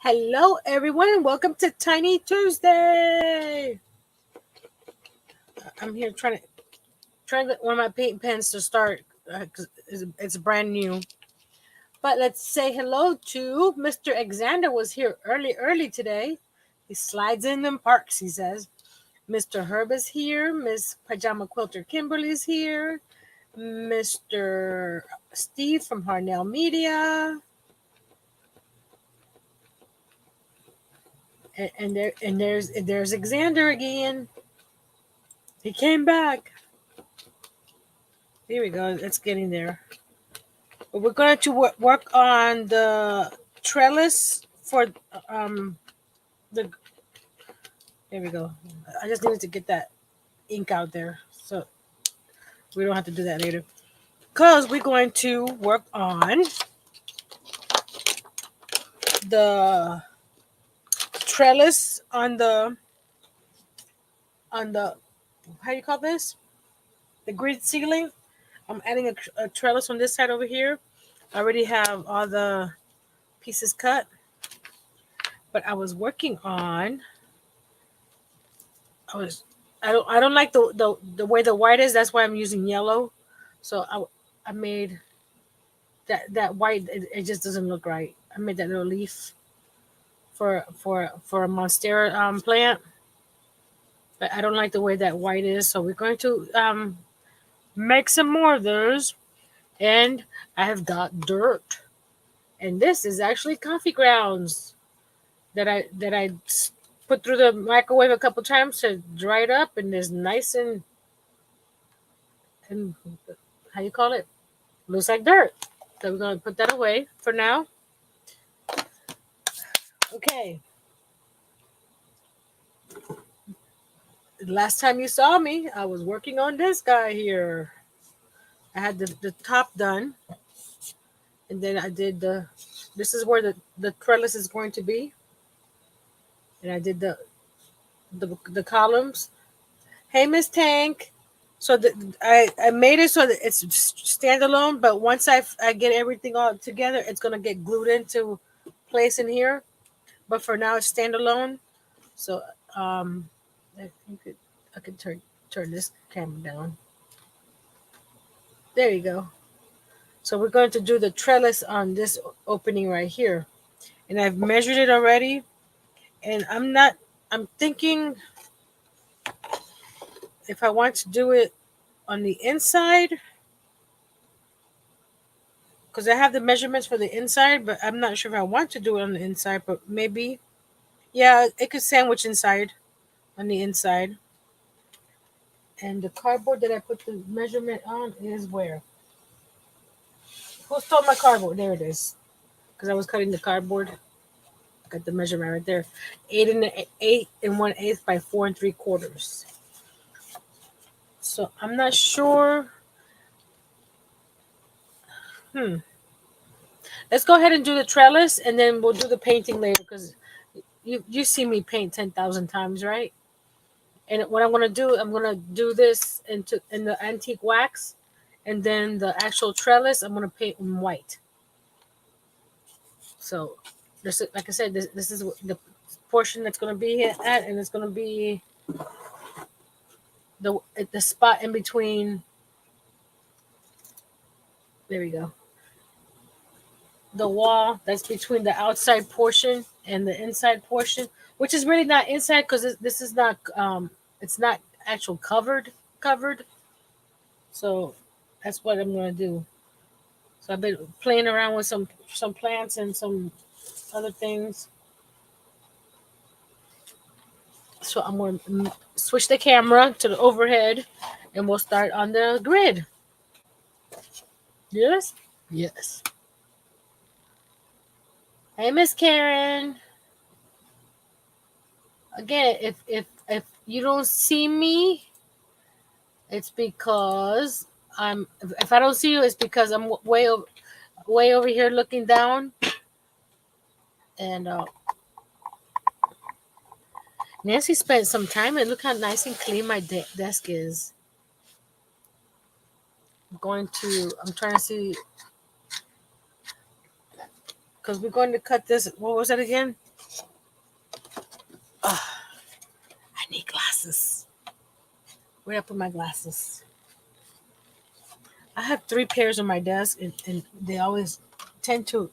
Hello, everyone, and welcome to Tiny Tuesday. I'm here trying to get one of my paint pens to start because it's brand new. But let's say hello to Mr. Alexander. Was here early today. He slides in and parks. He says, Mr. Herb is here. Miss Pajama Quilter Kimberly's here. Mr. Steve from Harnell Media. And there's Alexander again. He came back. Here we go. It's getting there. But we're going to work on the trellis for the. There we go. I just needed to get that ink out there so we don't have to do that later. Because we're going to work on the trellis on the how do you call this? The grid ceiling. I'm adding a trellis on this side over here. I already have all the pieces cut, but I was working on. I don't like the way the white is. That's why I'm using yellow. So I made that white. It just doesn't look right. I made that little leaf for a monstera plant, but I don't like the way that white is. So we're going to make some more of those. And I have got dirt, and this is actually coffee grounds that I put through the microwave a couple times to dry it up, and it's nice and how you call it? Looks like dirt. So we're gonna put that away for now. Okay. Last time you saw me, I was working on this guy here. I had the top done, and then I did this is where the trellis is going to be. And I did the columns. Hey, Miss Tank. So I made it so that it's standalone, but once I get everything all together, it's gonna get glued into place in here. But for now, it's standalone. So I could turn this camera down. There you go. So we're going to do the trellis on this opening right here, and I've measured it already. And I'm thinking if I want to do it on the inside, because I have the measurements for the inside, but I'm not sure if I want to do it on the inside, but maybe. Yeah, it could sandwich inside on the inside. And the cardboard that I put the measurement on is where? Who stole my cardboard? There it is. Because I was cutting the cardboard. Got the measurement right there. 8 1/8 by 4 3/4. So I'm not sure. Let's go ahead and do the trellis, and then we'll do the painting later. Because you see me paint 10,000 times, right? And what I'm gonna do this in the antique wax, and then the actual trellis I'm gonna paint in white. So this, like I said, this is the portion that's gonna be at, and it's gonna be the spot in between. There we go. The wall that's between the outside portion and the inside portion, which is really not inside because this is not it's not actual covered. So that's what I'm gonna do. So I've been playing around with some plants and some other things. So I'm going to switch the camera to the overhead, and we'll start on the grid. Yes? Yes. Hey, Miss Karen. Again, if you don't see me, it's because if I don't see you, it's because I'm way over here looking down. And Nancy spent some time, and look how nice and clean my desk is. I'm trying to see, because we're going to cut this. What was that again? glasses. Where did I put my glasses? I have 3 pairs on my desk, and they always tend to.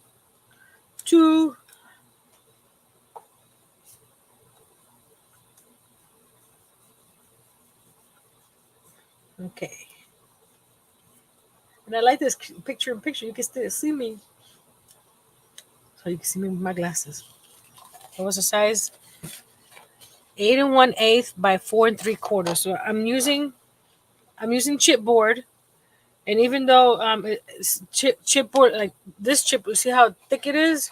Okay. And I like this picture in picture. You can still see me. So you can see me with my glasses. It was a size 8 1/8 by 4 3/4. So I'm using chipboard, and even though it's chipboard like this chip, see how thick it is.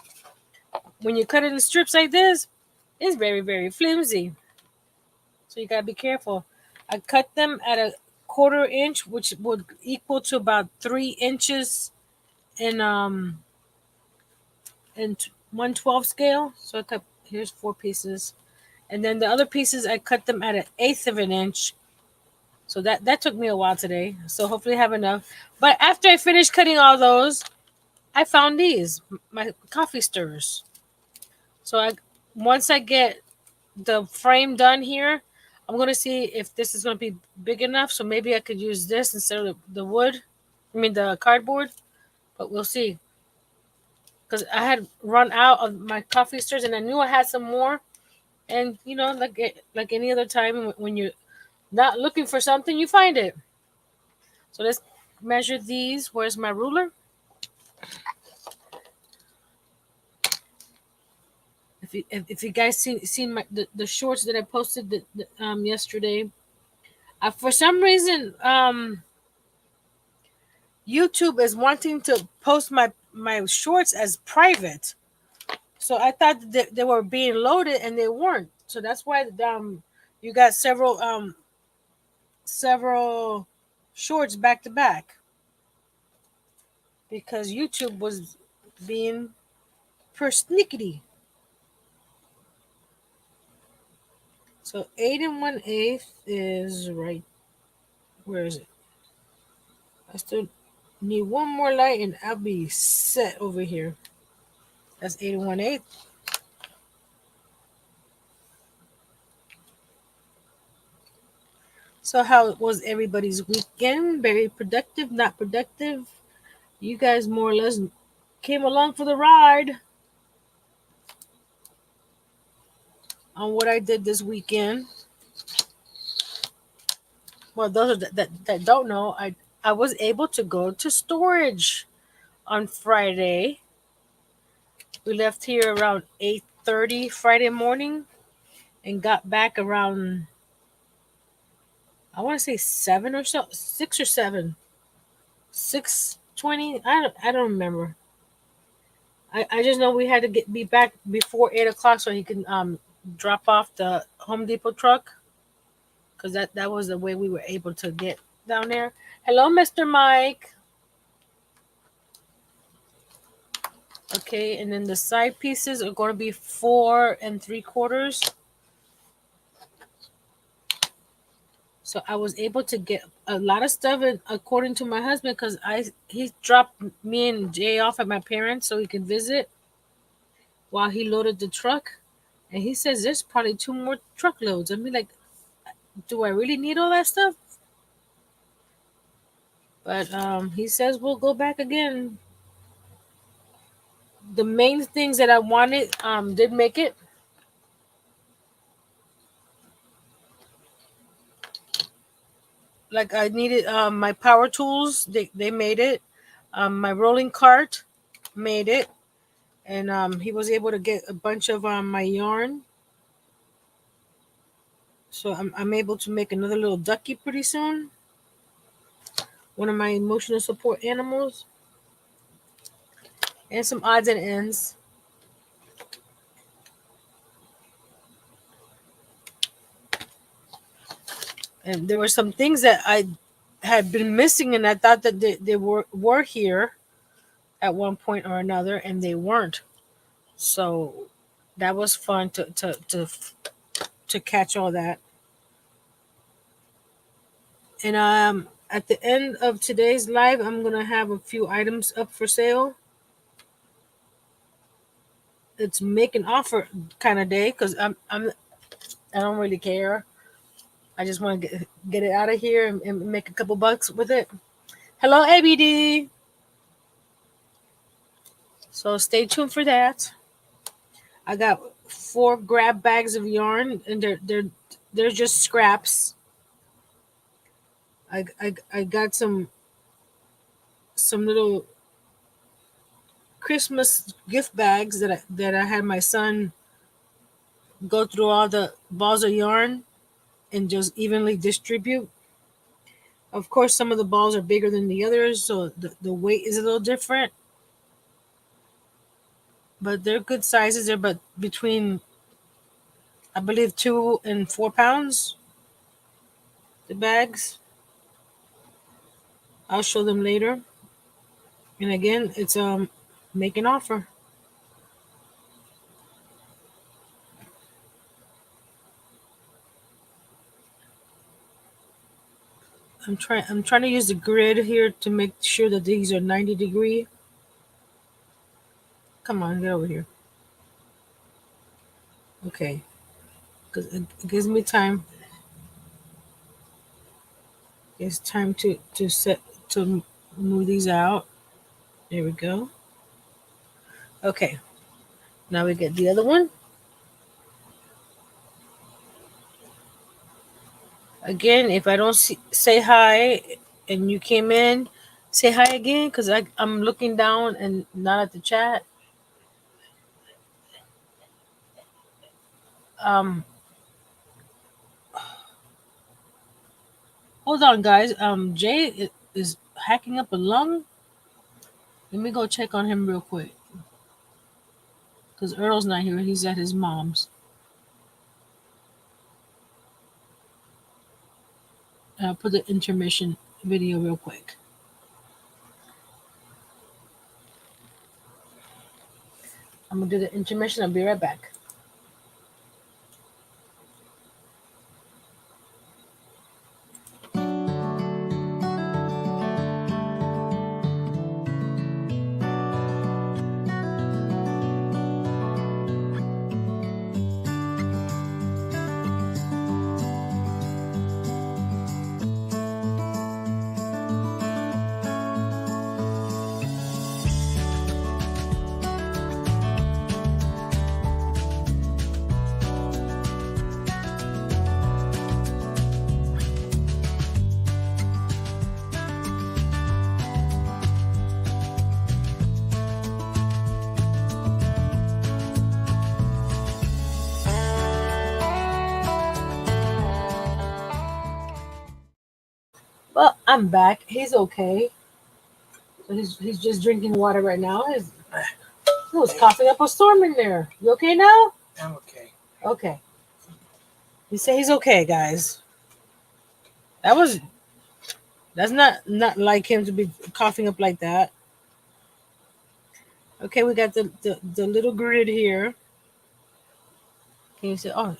When you cut it in strips like this, it's very very flimsy. So you gotta be careful. I cut them at a 1/4 inch, which would equal to about 3 inches in 1/12 scale. So I cut here's 4 pieces, and then the other pieces I cut them at 1/8 of an inch. So that took me a while today. So hopefully I have enough. But after I finished cutting all those, I found these my coffee stirrers. So I once I get the frame done here, I'm gonna see if this is gonna be big enough. So maybe I could use this instead of the wood. I mean the cardboard. But we'll see. Because I had run out of my coffee stirrers, and I knew I had some more. And like any other time when you're not looking for something, you find it. So let's measure these. Where's my ruler? If you guys seen the shorts that I posted yesterday, for some reason YouTube is wanting to post my shorts as private. So I thought that they were being loaded and they weren't. So that's why you got several shorts back to back, because YouTube was being persnickety. So 8 1/8 is right. Where is it? I still need one more light and I'll be set over here. That's 8 1/8. So how was everybody's weekend? Very productive, not productive? You guys more or less came along for the ride on what I did this weekend. Well, those that don't know, I was able to go to storage on Friday. We left here around 8:30 Friday morning and got back around, I want to say 7 or so, 6 or 7, 6:20. I don't remember. I just know we had to be back before 8 o'clock so he can drop off the Home Depot truck, because that was the way we were able to get down there. Hello, Mr. Mike. Okay, and then the side pieces are going to be 4 3/4. So I was able to get a lot of stuff, in, according to my husband, because he dropped me and Jay off at my parents so he could visit while he loaded the truck, and he says there's probably 2 more truckloads. I mean, like, do I really need all that stuff? But he says we'll go back again. The main things that I wanted did make it. Like I needed my power tools. They made it. My rolling cart made it, and he was able to get a bunch of my yarn. So I'm able to make another little ducky pretty soon. One of my emotional support animals, and some odds and ends. And there were some things that I had been missing, and I thought that they were here at one point or another, and they weren't. So that was fun to catch all that. And at the end of today's live, I'm gonna have a few items up for sale. It's make an offer kind of day, because I don't really care. I just want to get it out of here and make a couple bucks with it. Hello, ABD. So stay tuned for that. I got 4 grab bags of yarn, and they're just scraps. I got some little Christmas gift bags that I had my son go through all the balls of yarn and just evenly distribute. Of course, some of the balls are bigger than the others, so the weight is a little different. But they're good sizes. They're but between, I believe, 2 and 4 pounds. The bags. I'll show them later. And again, it's make an offer. I'm trying to use the grid here to make sure that these are 90 degree. Come on, get over here. Okay, because it gives me time. It's time to move these out. There we go. Okay, now we get the other one. Again, if I don't say hi and you came in, say hi again because I'm looking down and not at the chat. Um, Hold on, guys. Jay is hacking up a lung. Let me go check on him real quick because Earl's not here. He's at his mom's. I'll put the intermission video real quick. I'm gonna do the intermission. I'll be right back. Well, I'm back. He's okay. So he's just drinking water right now. He was coughing up a storm in there. You okay now? I'm okay. Okay. He said he's okay, guys. That's not like him to be coughing up like that. Okay, we got the little grid here. Can you see? Oh,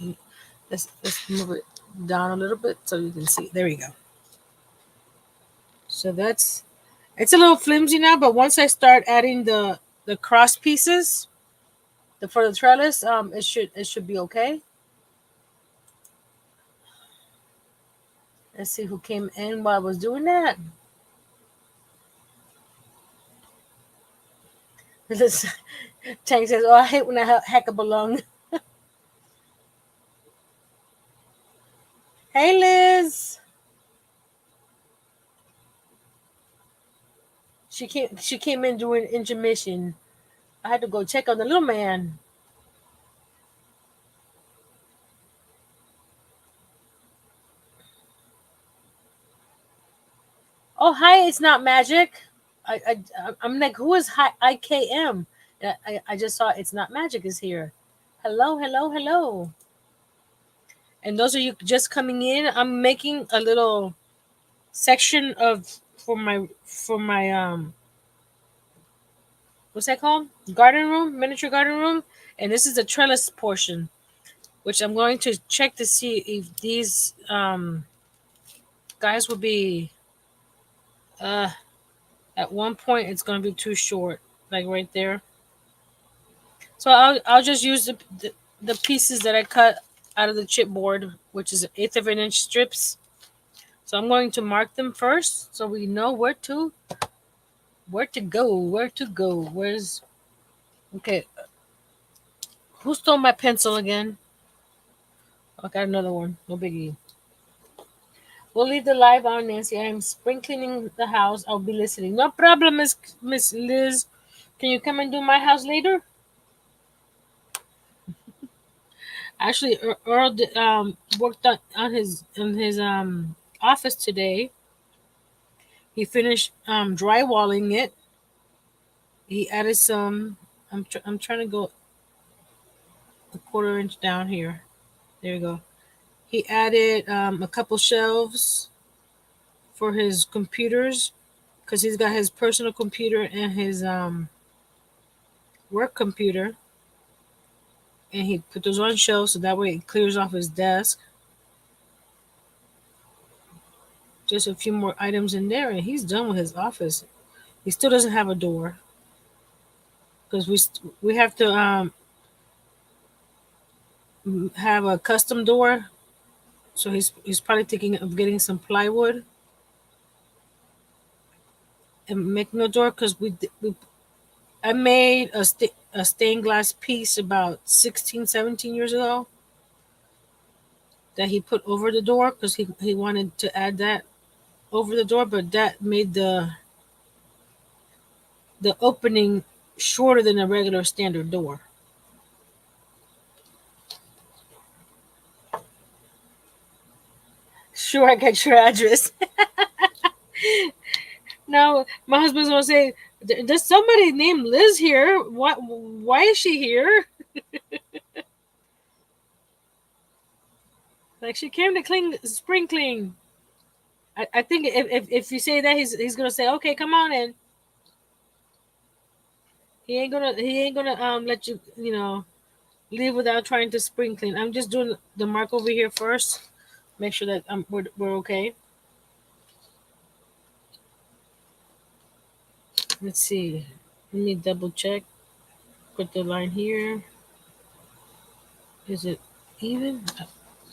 let's move it down a little bit so you can see. There we go. So it's a little flimsy now, but once I start adding the cross pieces, for the trellis, it should be okay. Let's see who came in while I was doing that. Tank says, "Oh, I hate when I hack up a lung." Hey, Liz. She came in during intermission. I had to go check on the little man. Oh, hi! It's not magic. I'm like, who is hi IKM? I just saw it's not magic is here. Hello, hello, hello. And those of you just coming in, I'm making a little section for my what's that called? Garden room, miniature garden room, and this is the trellis portion, which I'm going to check to see if these guys will be at one point it's going to be too short, like right there. So I'll just use the pieces that I cut out of the chipboard, which is an eighth of an inch strips. So I'm going to mark them first so we know where to go. Where's okay, who stole my pencil again? I got another one. No biggie. We'll leave the live on, Nancy. I am spring cleaning the house. I'll be listening. No problem, Miss Liz. Can you come and do my house later? Actually, Earl worked on his office today. He finished drywalling it. He added some. I'm trying to go a quarter inch down here. There you go. He added a couple shelves for his computers because he's got his personal computer and his work computer, and he put those on shelves so that way it clears off his desk. Just a few more items in there, and he's done with his office. He still doesn't have a door because we have to have a custom door. So he's probably thinking of getting some plywood and making a door because we I made a stained glass piece about 16, 17 years ago that he put over the door because he wanted to add that over the door, but that made the opening shorter than a regular standard door. Sure, I got your address. Now my husband's gonna say, "There's somebody named Liz here. What? Why is she here? Like she came to clean spring clean." I think if you say that, he's gonna say, "Okay, come on in." He ain't gonna let you leave without trying to spring clean. I'm just doing the mark over here first. Make sure that we're okay. Let's see. Let me double check. Put the line here. Is it even?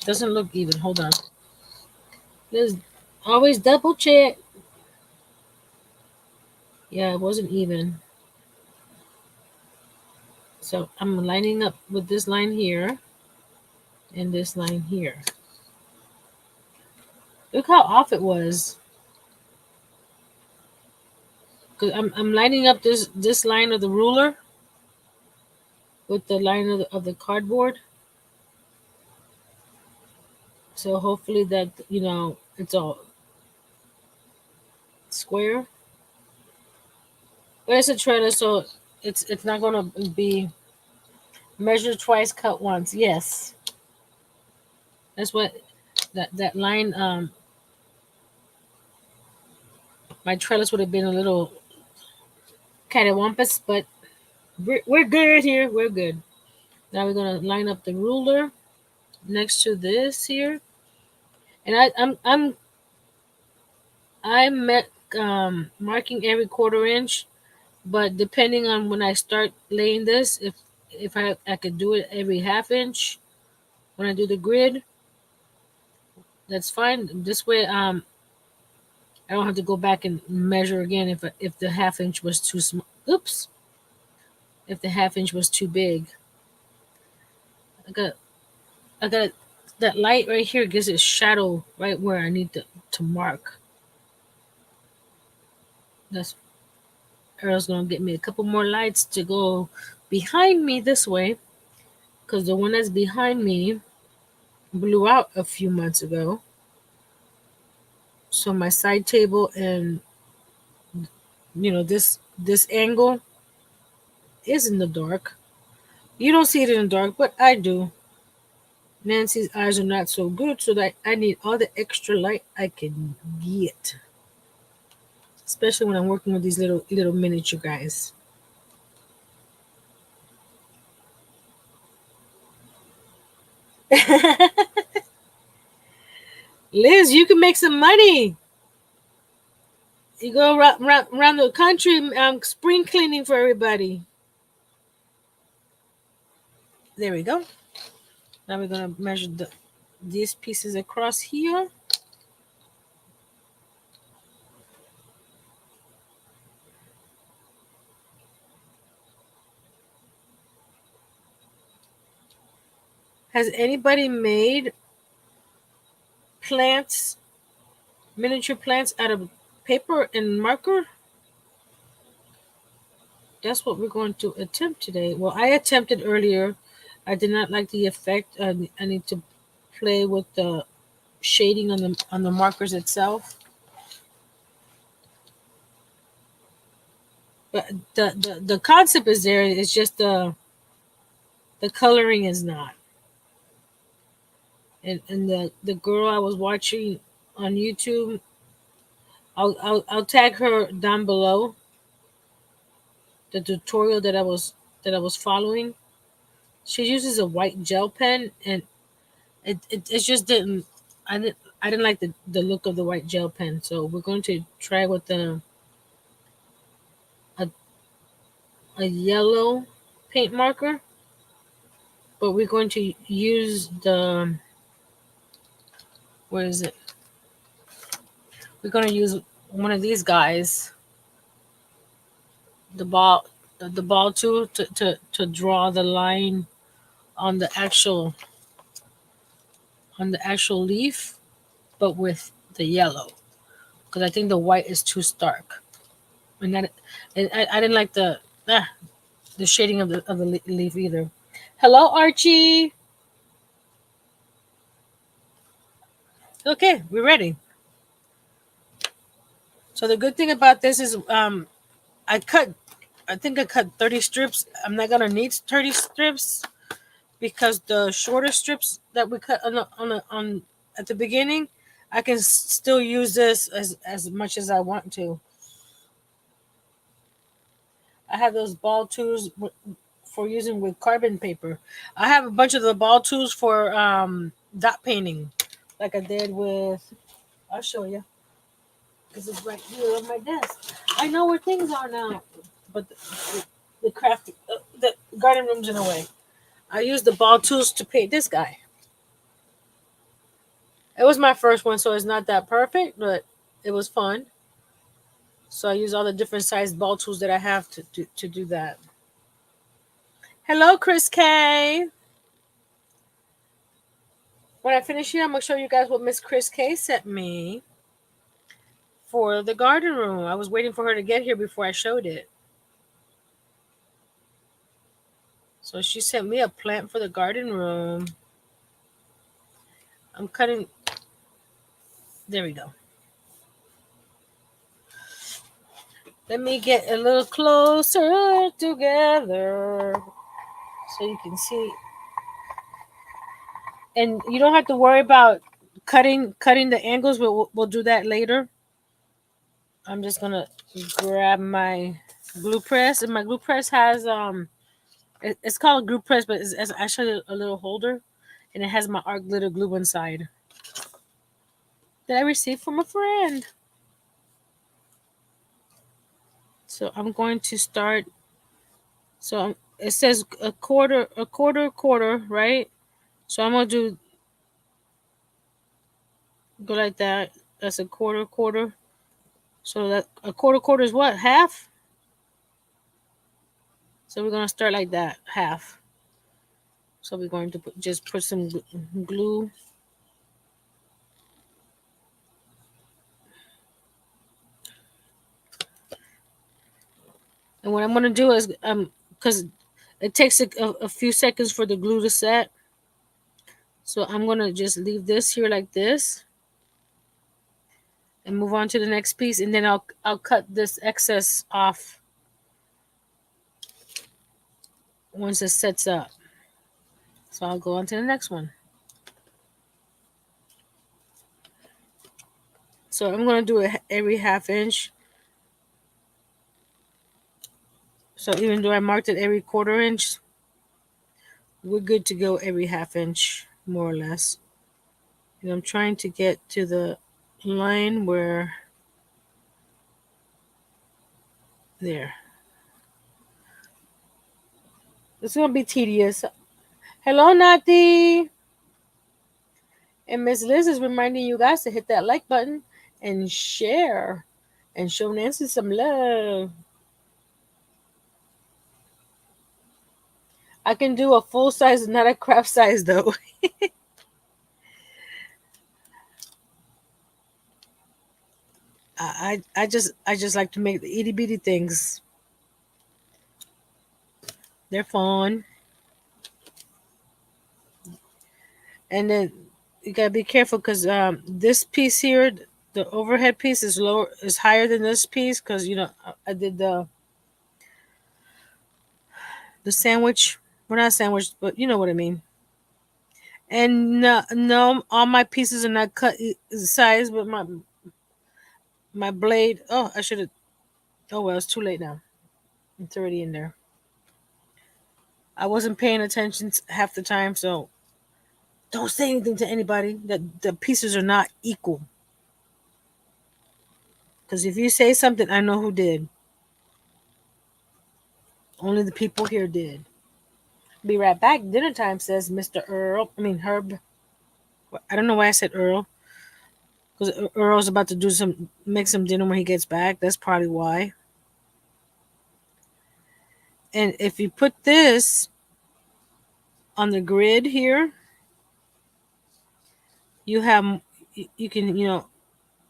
Doesn't look even. Hold on. There's always double check. Yeah, it wasn't even. So I'm lining up with this line here and this line here. Look how off it was. Cause I'm lining up this line of the ruler with the line of the cardboard. So hopefully that it's all square. But it's a trailer, so it's not gonna be measure twice, cut once. Yes, that's what that line. My trellis would have been a little cattywampus, but we're good here. We're good. Now we're gonna line up the ruler next to this here, and I'm marking every quarter inch, but depending on when I start laying this, if I could do it every half inch when I do the grid, that's fine. This way, I don't have to go back and measure again if the half inch was too small. Oops, if the half inch was too big. I got I got that light right here gives it shadow right where I need to mark. That's Earl's gonna get me a couple more lights to go behind me this way, because the one that's behind me blew out a few months ago. So my side table and this angle is in the dark. You don't see it in the dark, but I do. Nancy's eyes are not so good, so that I need all the extra light I can get, especially when I'm working with these little miniature guys. Liz, you can make some money. You go around the country spring cleaning for everybody. There we go. Now we're gonna measure these pieces across here. Has anybody made plants, miniature plants out of paper and marker? That's what we're going to attempt today. Well, I attempted earlier. I did not like the effect. I need to play with the shading on the markers itself. But the concept is there. It's just the coloring is not. And the girl I was watching on YouTube, I'll tag her down below. The tutorial that I was following. She uses a white gel pen, and it just didn't. I didn't like the look of the white gel pen. So we're going to try with a a yellow paint marker, but we're going to use the, where is it? We're going to use one of these guys, the ball the ball tool to draw the line on the actual leaf, but with the yellow, because I think the white is too stark, and that I didn't like the shading of the leaf either. Hello, Archie. Okay, we're ready. So the good thing about this is I cut. I think I cut 30 strips. I'm not gonna need 30 strips because the shorter strips that we cut on at the beginning, I can still use this as much as I want to. I have those ball tools for using with carbon paper. I have a bunch of the ball tools for dot painting, like I did with. I'll show you because it's right here on my desk. I know where things are now, but the craft, the garden room's in a way. I used the ball tools to paint this guy. It was my first one, so it's not that perfect, but it was fun. So I use all the different sized ball tools that I have to do that. Hello, Chris K. When I finish here, I'm gonna show you guys what Miss Chris K sent me for the garden room. I was waiting for her to get here before I showed it. So she sent me a plant for the garden room. I'm cutting. There we go. Let me get a little closer together so you can see. And you don't have to worry about cutting the angles. We'll do that later. I'm just gonna grab my glue press, and my glue press has it's called a glue press, but it's actually a little holder, and it has my art glitter glue inside that I received from a friend. So I'm going to start. So it says a quarter, right? So I'm gonna go like that. That's a quarter. So that a quarter is what, half? So we're gonna start like that, half. So we're going to just put some glue. And what I'm gonna do is because it takes a few seconds for the glue to set. So I'm gonna just leave this here like this and move on to the next piece, and then I'll cut this excess off once it sets up. So I'll go on to the next one. So I'm gonna do it every half inch. So even though I marked it every quarter inch, we're good to go every half inch, more or less. And I'm trying to get to the line where there. It's gonna be tedious. Hello, Nati. And Miss Liz is reminding you guys to hit that like button and share and show Nancy some love. I can do a full size, not a craft size though. I just like to make the itty bitty things. They're fun. And then you gotta be careful because this piece here, the overhead piece is higher than this piece because I did the sandwich. We're not sandwich, but you know what I mean. And no, no, all my pieces are not cut size, but my blade. Oh, I should have. Oh well, it's too late now. It's already in there. I wasn't paying attention half the time, so don't say anything to anybody that the pieces are not equal. Because if you say something, I know who did. Only the people here did. Be right back. Dinner time, says Mr. Earl. I mean Herb. I don't know why I said Earl. Because Earl's about to make some dinner when he gets back. That's probably why. And if you put this on the grid here, you have you can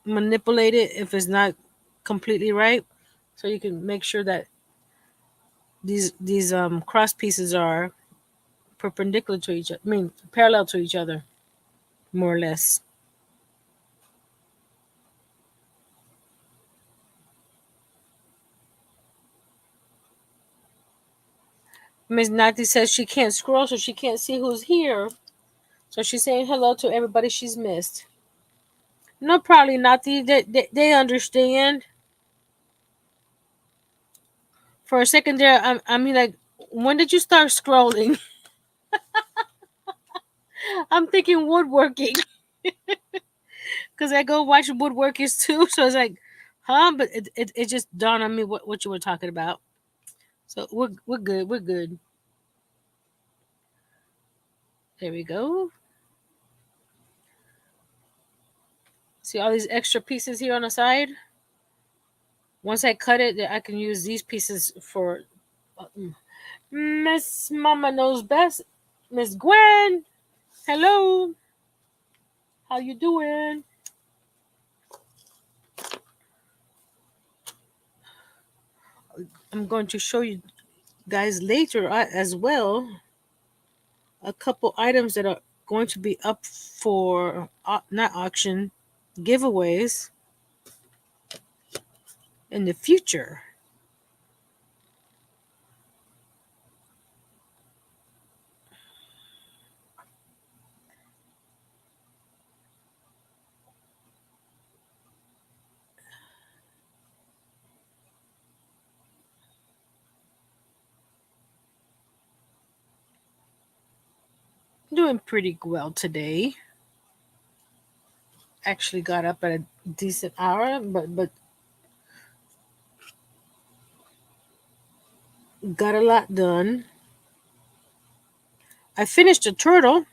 manipulate it if it's not completely right, so you can make sure that these cross pieces are perpendicular to each other. I mean parallel to each other, more or less. Miss Nati says she can't scroll, so she can't see who's here. So she's saying hello to everybody she's missed. No, probably Nati. They understand. For a second there, I mean, like, when did you start scrolling? I'm thinking woodworking because I go watch woodworkers too. So it's like, huh? But it just dawned on me what you were talking about. So we're good. We're good. There we go. See all these extra pieces here on the side. Once I cut it, I can use these pieces for Miss Mama knows best. Miss Gwen, hello. How you doing? I'm going to show you guys later as well a couple items that are going to be up for not auction, giveaways in the future. Doing pretty well today. Actually got up at a decent hour, but got a lot done. I finished a turtle,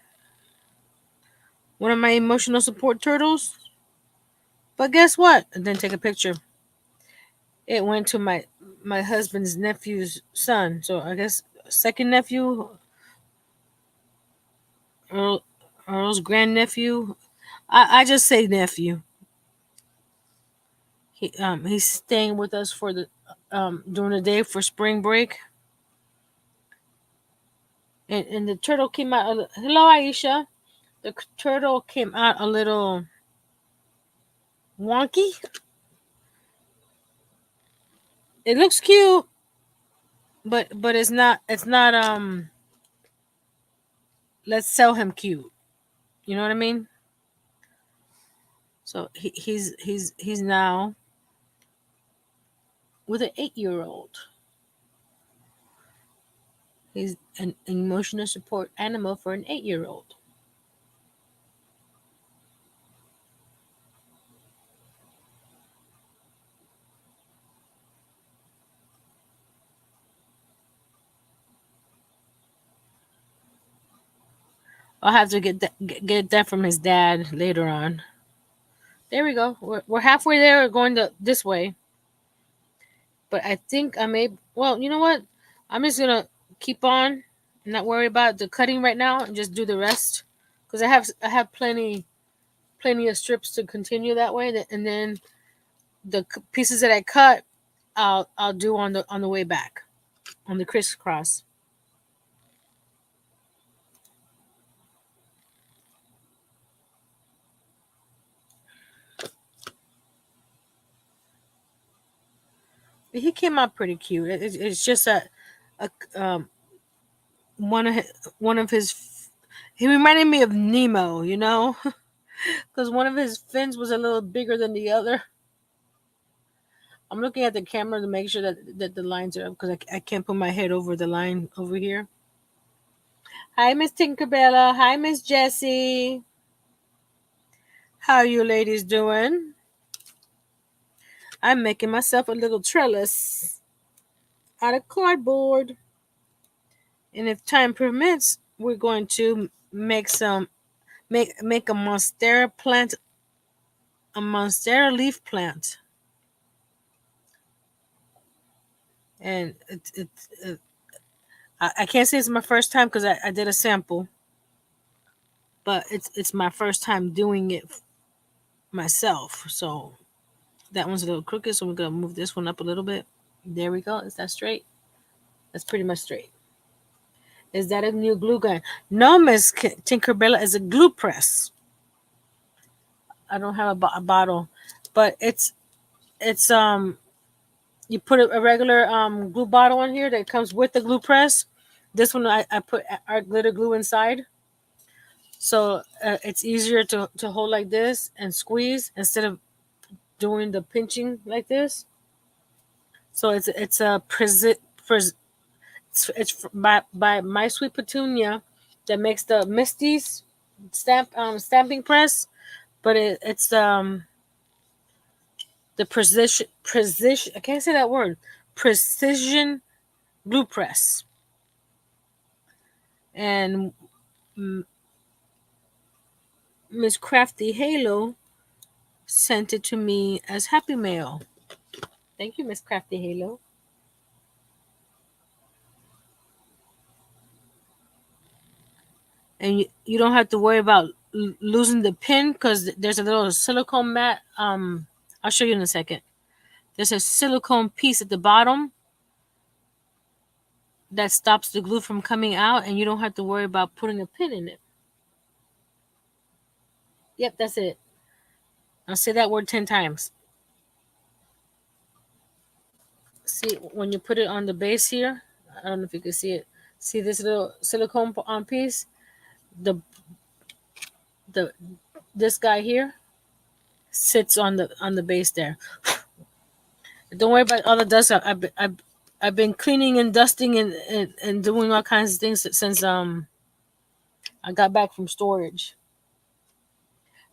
one of my emotional support turtles. But guess what? I didn't take a picture. It went to my husband's nephew's son. So I guess second nephew, Earl's grandnephew. I just say nephew. He's staying with us for the during the day for spring break. And the turtle came out. Hello, Aisha. The turtle came out a little wonky. It looks cute, but it's not. Let's sell him cute. You know what I mean? So he's now with an 8-year-old. He's an emotional support animal for an 8-year-old. I'll have to get that from his dad later on. There we go. We're halfway there, going this way. But I think I may. Well, you know what? I'm just gonna keep on, not worry about the cutting right now, and just do the rest because I have plenty of strips to continue that way. And then the pieces that I cut, I'll do on the way back on the crisscross. He came out pretty cute. It's just a one of his. He reminded me of Nemo, because one of his fins was a little bigger than the other. I'm looking at the camera to make sure that the lines are up because I can't put my head over the line over here. Hi, Miss Tinkerbella. Hi, Miss Jessie. How you ladies doing? I'm making myself a little trellis out of cardboard. And if time permits, we're going to make a monstera plant, a monstera leaf plant. And I can't say it's my first time because I did a sample, but it's my first time doing it myself. So that one's a little crooked, so we're gonna move this one up a little bit. There we go. Is that straight? That's pretty much straight. Is that a new glue gun? No, Miss Tinkerbella, is a glue press. I don't have a bottle, but it's you put a regular glue bottle in here that comes with the glue press. This one I put art glitter glue inside, so it's easier to hold like this and squeeze instead of doing the pinching like this. So it's a it's by My Sweet Petunia that makes the Misty's stamping press, but it's the precision I can't say that word, precision glue press. And Miss Crafty Halo sent it to me as Happy Mail. Thank you, Miss Crafty Halo. And you don't have to worry about losing the pin because there's a little silicone mat. I'll show you in a second. There's a silicone piece at the bottom that stops the glue from coming out, and you don't have to worry about putting a pin in it. Yep, that's it. I'll say that word 10 times. See, when you put it on the base here, I don't know if you can see it. See this little silicone on piece? The the This guy here sits on the base there. Don't worry about all the dust. I've been cleaning and dusting and doing all kinds of things since I got back from storage.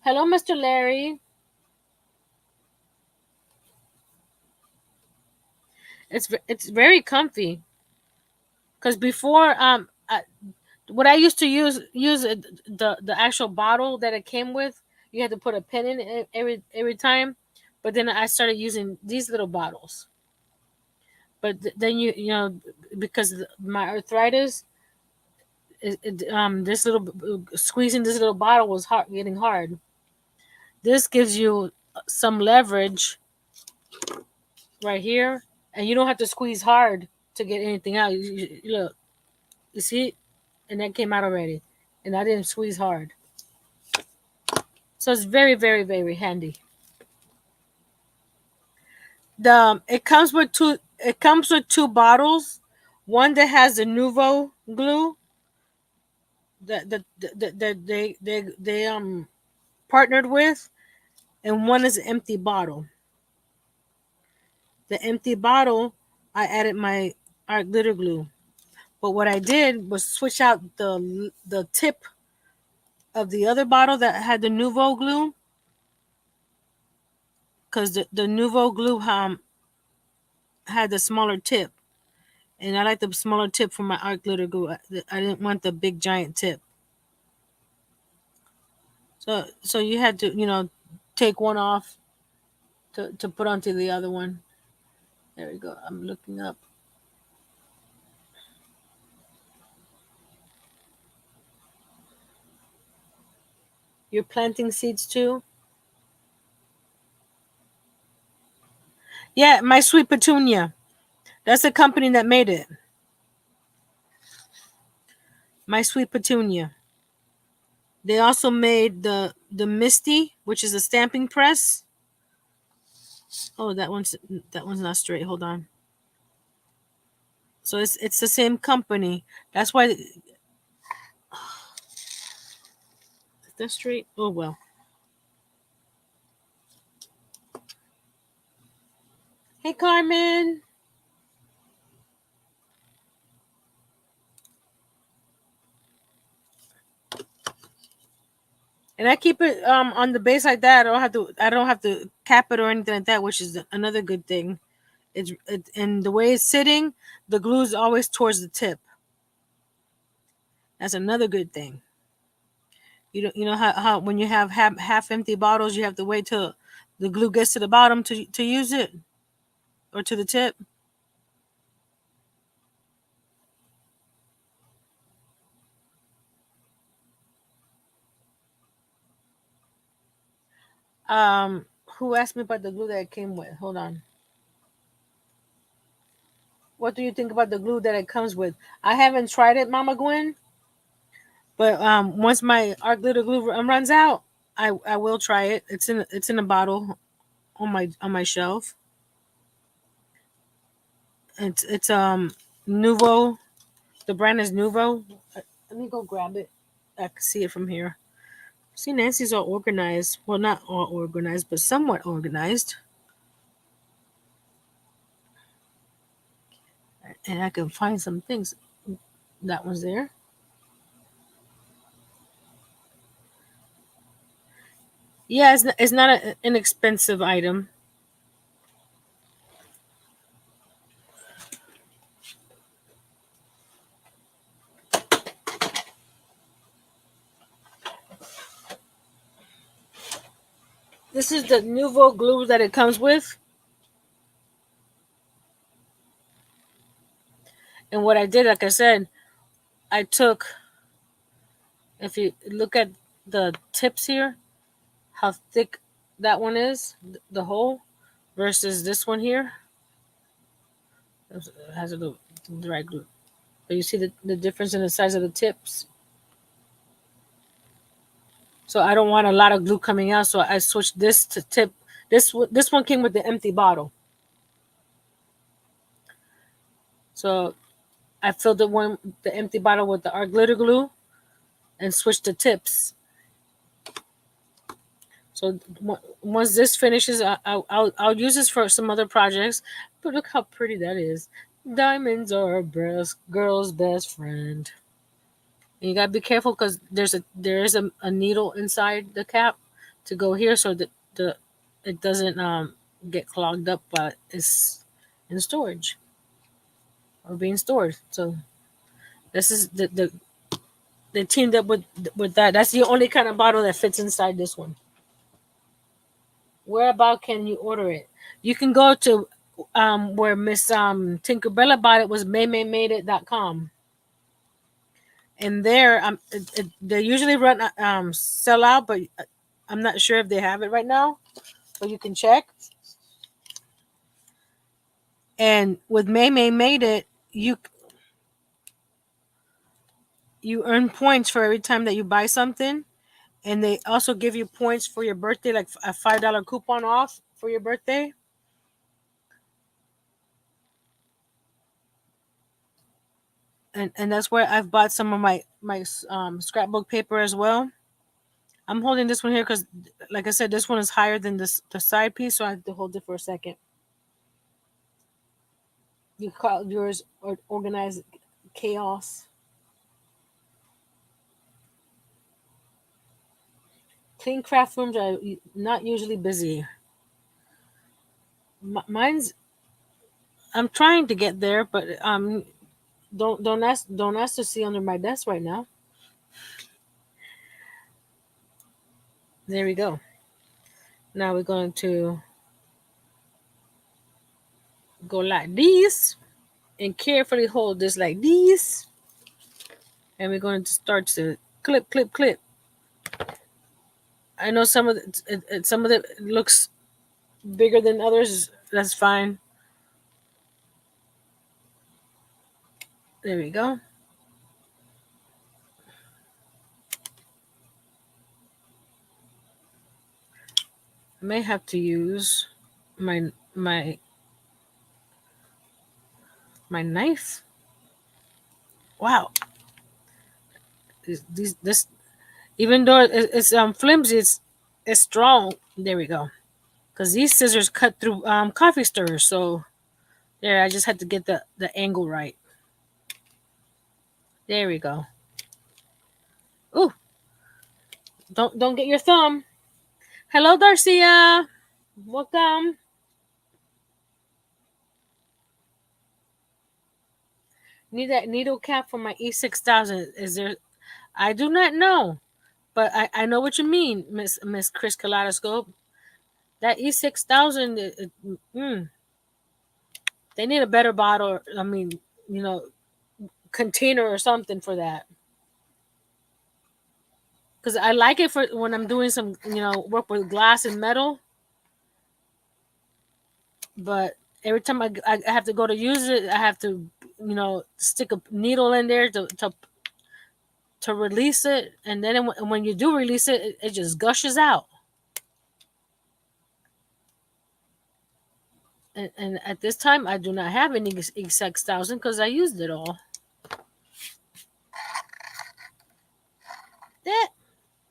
Hello, Mr. Larry. It's very comfy. Because before what I used to use the actual bottle that it came with, you had to put a pin in it every time. But then I started using these little bottles. But then because my arthritis, this little squeezing this little bottle was getting hard. This gives you some leverage right here, and you don't have to squeeze hard to get anything out. Look, you see, and that came out already, and I didn't squeeze hard. So it's very, very, very handy. It comes with two. It comes with two bottles. One that has the Nuvo glue that they partnered with, and one is an empty bottle. The empty bottle, I added my art glitter glue. But what I did was switch out the tip of the other bottle that had the Nuvo glue, because the Nuvo glue had the smaller tip, and I like the smaller tip for my art glitter glue. I didn't want the big giant tip. So you had to, take one off to put onto the other one. There we go. I'm looking up. You're planting seeds too? Yeah, my sweet petunia. That's the company that made it. My sweet petunia. They also made the Misty, which is a stamping press. Oh, that one's not straight. Hold on. So it's the same company. That's why that's straight. Oh well. Hey Carmen. And I keep it on the base like that. I don't have to cap it or anything like that, which is another good thing. And the way it's sitting, the glue is always towards the tip. That's another good thing. You know how when you have half empty bottles, you have to wait till the glue gets to the bottom to use it, or to the tip. Who asked me about the glue that it came with? Hold on. What do you think about the glue that it comes with? I haven't tried it, Mama Gwen, but once my art glitter glue runs out, I will try it. It's in a bottle on my shelf. It's Nouveau. The brand is Nouveau. Let me go grab it. I can see it from here. See, Nancy's all organized. Well, not all organized, but somewhat organized. And I can find some things. That one's there. Yeah, it's not an inexpensive item. This is the Nouveau glue that it comes with. And what I did, like I said, I took, if you look at the tips here, how thick that one is, the hole, versus this one here. It has a little dry glue. But you see the difference in the size of the tips. So I don't want a lot of glue coming out, so I switched this to tip. This one came with the empty bottle. So I filled the empty bottle with the art glitter glue and switched the tips. So once this finishes, I'll use this for some other projects. But look how pretty that is. Diamonds are a girl's best friend. And you gotta be careful because there is a needle inside the cap to go here, so that the it doesn't get clogged up while it's in storage or being stored. So this is the teamed up with that. That's the only kind of bottle that fits inside this one. Where about can you order it? You can go to where Miss Tinkerbella bought it, was maymaymadeit.com. And there they usually run sell out, but I'm not sure if they have it right now, but you can check. And with May May Made It, you earn points for every time that you buy something, and they also give you points for your birthday, like a $5 coupon off for your birthday. And that's where I've bought some of my scrapbook paper as well. I'm holding this one here because, like I said, this one is higher than the side piece, so I have to hold it for a second. You call yours organized chaos. Clean craft rooms are not usually busy. Mine's I'm trying to get there, but don't ask to see under my desk right now. There we go. Now we're going to go like this and carefully hold this like this. And we're going to start to clip, clip, clip. I know some of it looks bigger than others. That's fine. There we go. I may have to use my my knife. Wow. This even though it's flimsy, it's strong. There we go. Because these scissors cut through coffee stirrers. So there, I just had to get the angle right. There we go. Ooh, don't get your thumb. Hello, Darcia. Welcome. Need that needle cap for my E6000. Is there? I do not know, but I know what you mean, Miss Chris Kaleidoscope. That E6000, they need a better bottle. I mean, you know, container or something for that. Because I like it for when I'm doing some, work with glass and metal. But every time I have to go to use it, I have to, stick a needle in there to release it. And then when you do release it, it just gushes out. And at this time, I do not have any E6000 because I used it all. That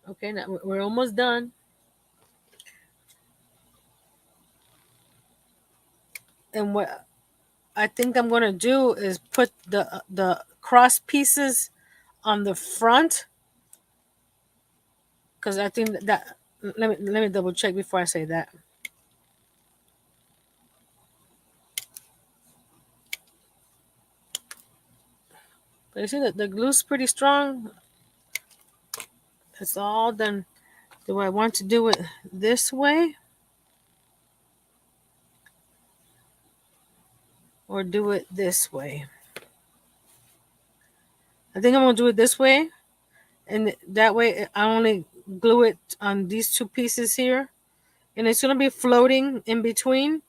okay? Now we're almost done. And what I think I'm going to do is put the cross pieces on the front because I think that let me double check before I say that. But you see that the glue's pretty strong. It's all done. Do I want to do it this way or do it this way? I think I'm gonna do it this way, and that way I only glue it on these two pieces here, and it's gonna be floating in between.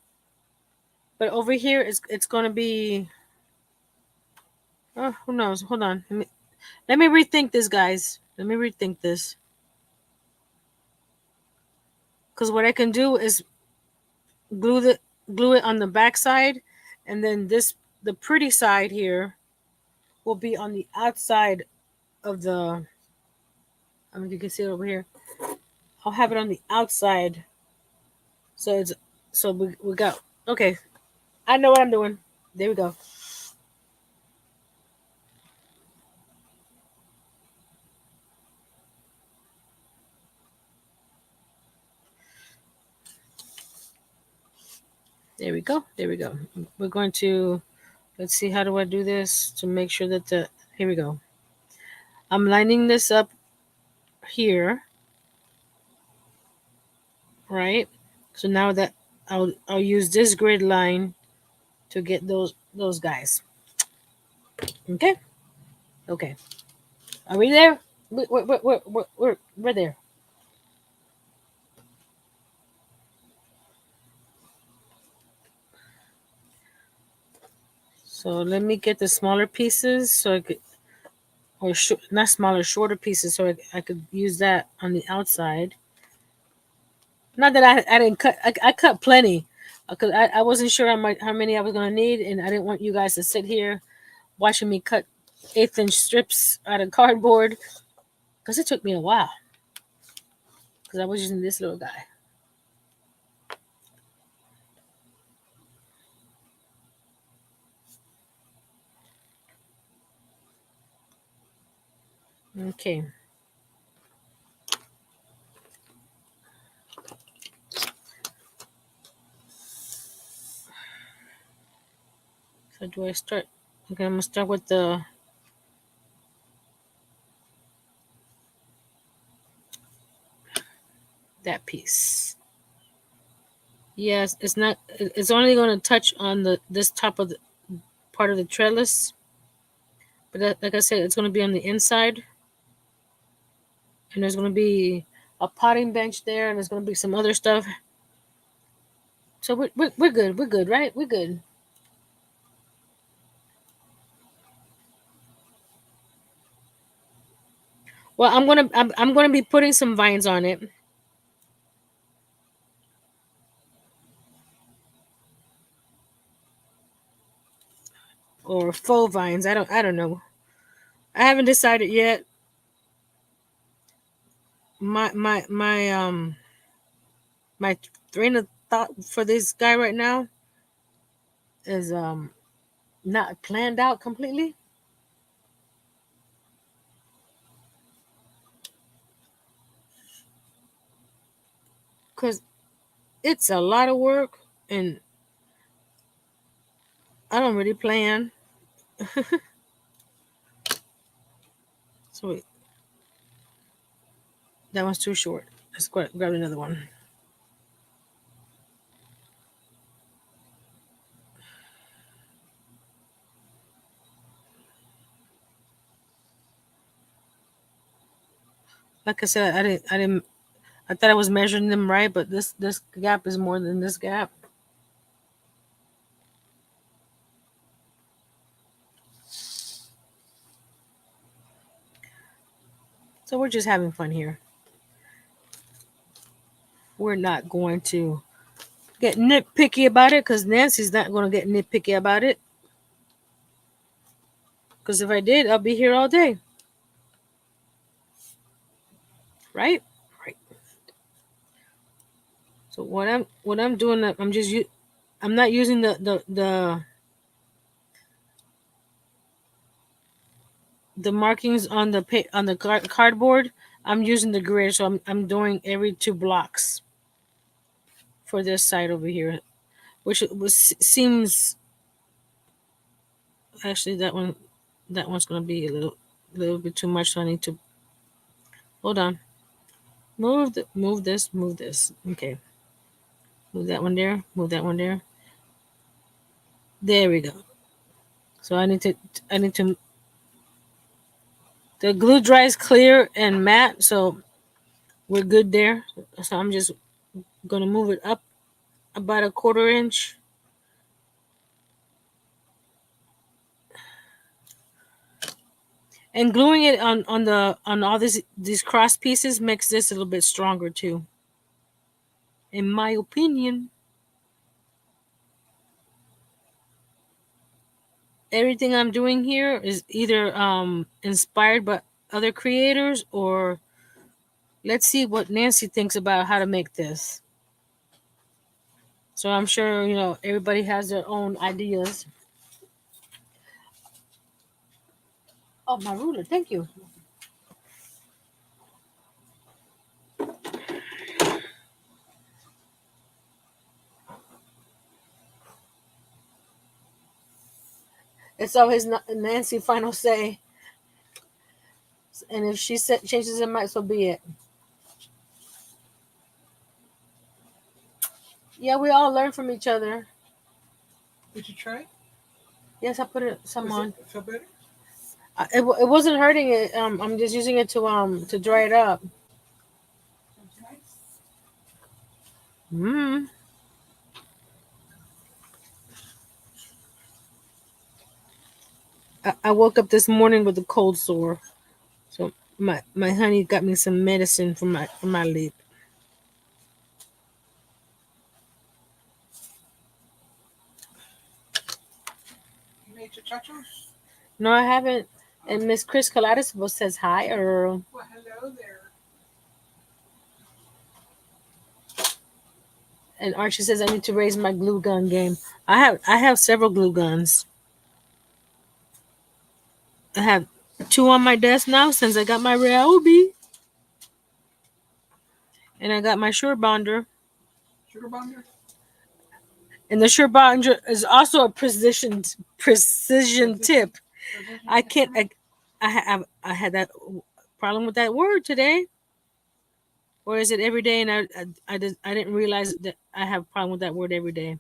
But over here, it's gonna be. Oh, who knows? Hold on. Let me rethink this, guys. Let me rethink this. Because what I can do is glue the glue it on the back side, and then the pretty side here will be on the outside of the. I mean, you can see it over here. I'll have it on the outside, so it's so we got okay. I know what I'm doing. There we go. There we go. There we go. We're going to let's see how do I do this to make sure that the here we go. I'm lining this up here, right? So now that I'll use this grid line to get those guys. Okay. Okay. Are we there? We're there. So let me get the smaller pieces so I could, or not smaller, shorter pieces so I could use that on the outside. Not that I didn't cut. I cut plenty because I wasn't sure how many I was gonna need, and I didn't want you guys to sit here watching me cut 1/8 inch strips out of cardboard because it took me a while because I was using this little guy. Okay. So do I start? Okay, I'm gonna start with the. that piece. Yes, it's not. It's only going to touch on the this top of the part of the trellis, but like I said, it's going to be on the inside, and there's going to be a potting bench there, and there's going to be some other stuff. So we're good. We're good, right? We're good. Well, I'm gonna be putting some vines on it, or faux vines. I don't know. I haven't decided yet. My train of thought for this guy right now is not planned out completely because it's a lot of work and I don't really plan. So wait, that one's too short. Let's grab another one. Like I said, I thought I was measuring them right, but this gap is more than this gap. So we're just having fun here. We're not going to get nitpicky about it because Nancy's not going to get nitpicky about it. Because if I did, I'll be here all day, right? Right. So what I'm doing, I'm not using the markings on on the cardboard. I'm using the grid, so I'm doing every 2 blocks for this side over here, which seems actually that one's going to be a little bit too much. So I need to hold on. Move this. Okay, move that one there. Move that one there. There we go. So I need to. The glue dries clear and matte, so we're good there. So I'm just gonna move it up about a 1/4 inch. And gluing it on all these cross pieces makes this a little bit stronger too, in my opinion. Everything I'm doing here is either inspired by other creators, or let's see what Nancy thinks about how to make this. So I'm sure everybody has their own ideas. Oh, my ruler, thank you. It's always Nancy final say, and if she changes her mind, so be it. Yeah, we all learn from each other. Did you try? Yes, I put some Was on. it feel better? It wasn't hurting it. I'm just using it to dry it up. That's nice. Mm. I woke up this morning with a cold sore, so my honey got me some medicine for my lip. You made your tachos? No, I haven't. And Miss Chris Colares says hi, Earl. Well, hello there. And Archie says I need to raise my glue gun game. I have several glue guns. I have 2 on my desk now since I got my Ryobi, and I got my Sure Bonder. Sugar bonder? And the Sure Bonder is also a precision tip. I can't. I had that problem with that word today. Or is it every day? And I didn't realize that I have a problem with that word every day.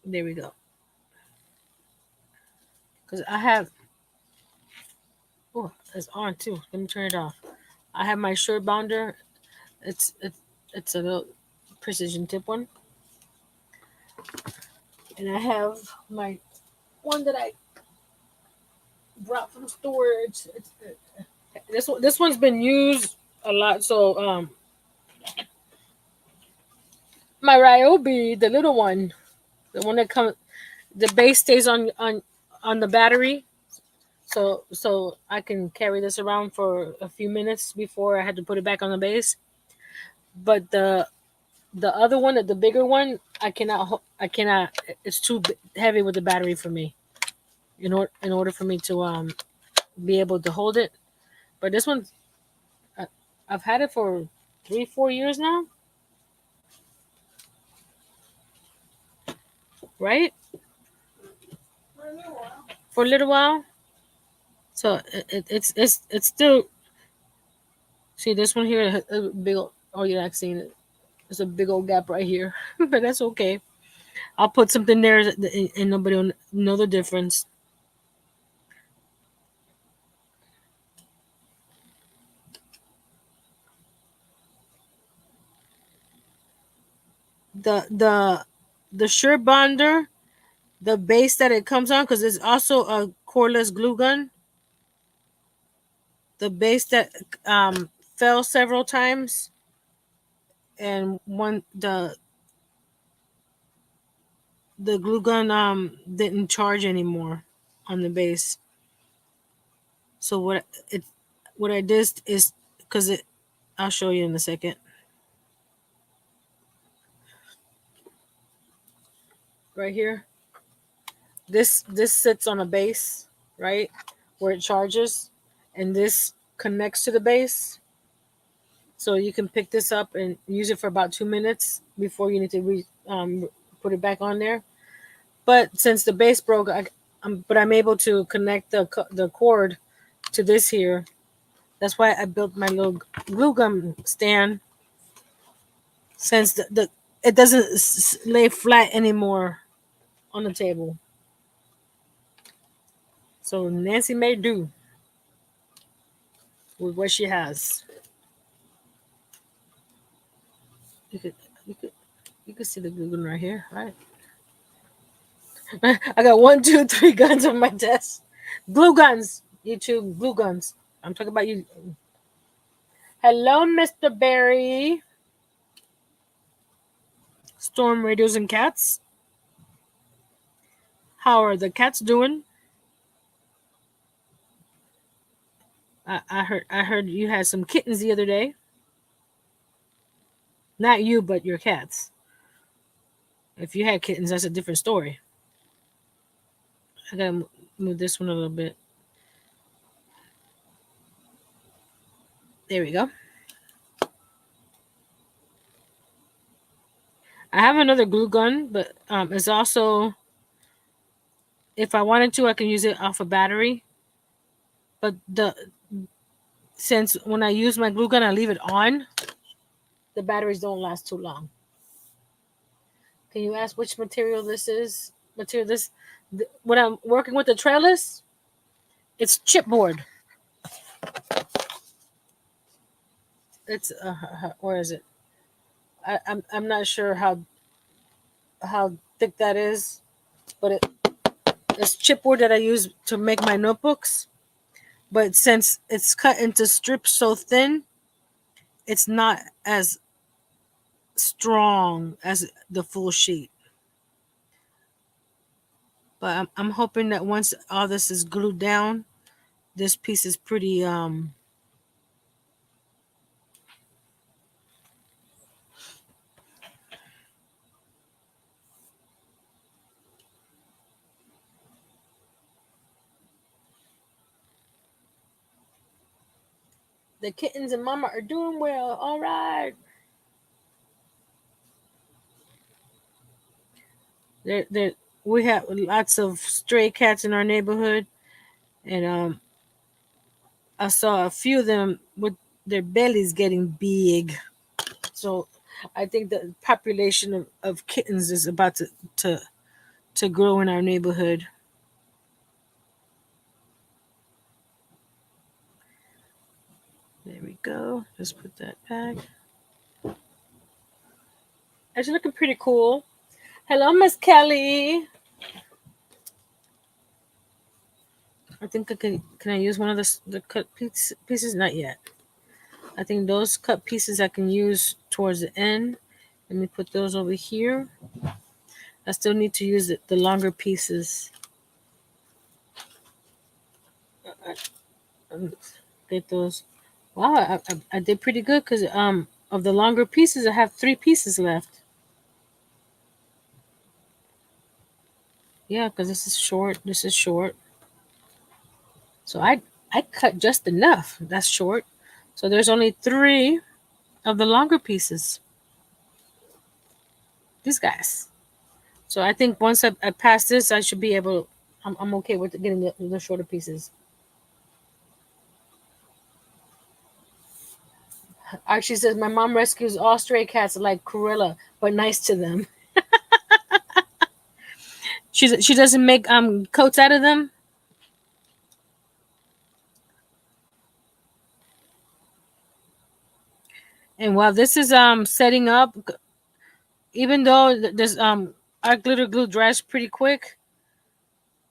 There we go. Because I have, oh, it's on too. Let me turn it off. I have my shirt bounder. It's a little precision tip one. And I have my one that I brought from storage. This one's been used a lot. So my Ryobi, the little one, the one that comes, the base stays on the battery. So I can carry this around for a few minutes before I had to put it back on the base. But the other one, the bigger one, I cannot. It's too heavy with the battery for me. In order for me to be able to hold it. But this one, I, I've had it for 3 4 years now, right? For a little while. For a little while. So it's still, see this one here, a big old, oh you're not seeing it. There's a big old gap right here, but that's okay. I'll put something there and nobody will know the difference. The shirt bonder, the base that it comes on, because it's also a cordless glue gun. The base that fell several times, and one the glue gun didn't charge anymore on the base. So what I did is, because it, I'll show you in a second. Right here, this sits on a base, right, where it charges, and this connects to the base. So you can pick this up and use it for about 2 minutes before you need to put it back on there. But since the base broke, I'm able to connect the cord to this here. That's why I built my little glue gun stand, since the it doesn't lay flat anymore on the table. So Nancy may do with what she has. You could you could you could see the glue gun right here, right? I got one, two, three guns on my desk. Glue guns, YouTube glue guns. I'm talking about you. Hello, Mr. Barry. Storm radios and cats. How are the cats doing? I heard you had some kittens the other day. Not you, but your cats. If you had kittens, that's a different story. I gotta move this one a little bit. There we go. I have another glue gun, but it's also, if I wanted to, I can use it off a battery. But since when I use my glue gun, I leave it on, the batteries don't last too long. Can you ask which material this is? Material this, when I'm working with the trellis, it's chipboard. It's where is it? I'm not sure how thick that is, but it's chipboard that I use to make my notebooks. But since it's cut into strips so thin, it's not as strong as the full sheet. But I'm hoping that once all this is glued down, this piece is pretty the kittens and mama are doing well. All right. There we have lots of stray cats in our neighborhood, and I saw a few of them with their bellies getting big. So I think the population of kittens is about to to grow in our neighborhood. There we go. Just put that back. It's looking pretty cool. Hello, Miss Kelly. I think I can I use one of the cut pieces? Not yet. I think those cut pieces I can use towards the end. Let me put those over here. I still need to use the longer pieces. Get those. Wow, I did pretty good because of the longer pieces I have 3 pieces left. Yeah, because this is short. This is short. So I cut just enough. That's short. So there's only 3 of the longer pieces. These guys. So I think once I pass this, I should be able. I'm okay with getting the shorter pieces. Archie says my mom rescues all stray cats like Cruella, but nice to them. She doesn't make coats out of them. And while this is setting up, even though this our glitter glue dries pretty quick,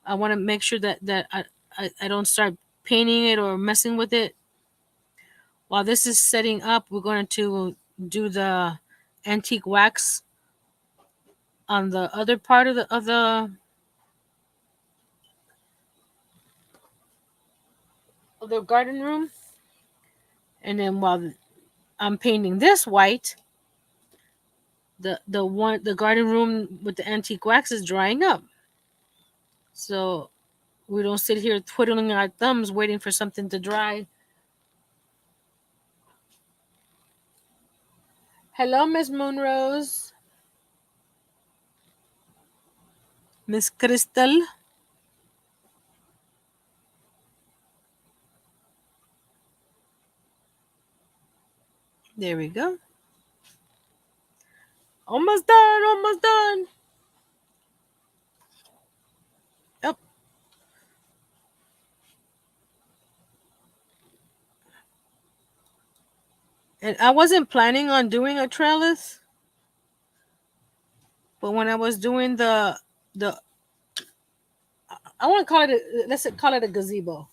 I want to make sure that I don't start painting it or messing with it. While this is setting up, we're going to do the antique wax on the other part of the garden room. And then while I'm painting this white, the garden room with the antique wax is drying up. So we don't sit here twiddling our thumbs waiting for something to dry. Hello, Miss Moonrose. Miss Crystal. There we go. Almost done, almost done. Yep. And I wasn't planning on doing a trellis, but when I was doing the I want to call it let's call it a gazebo.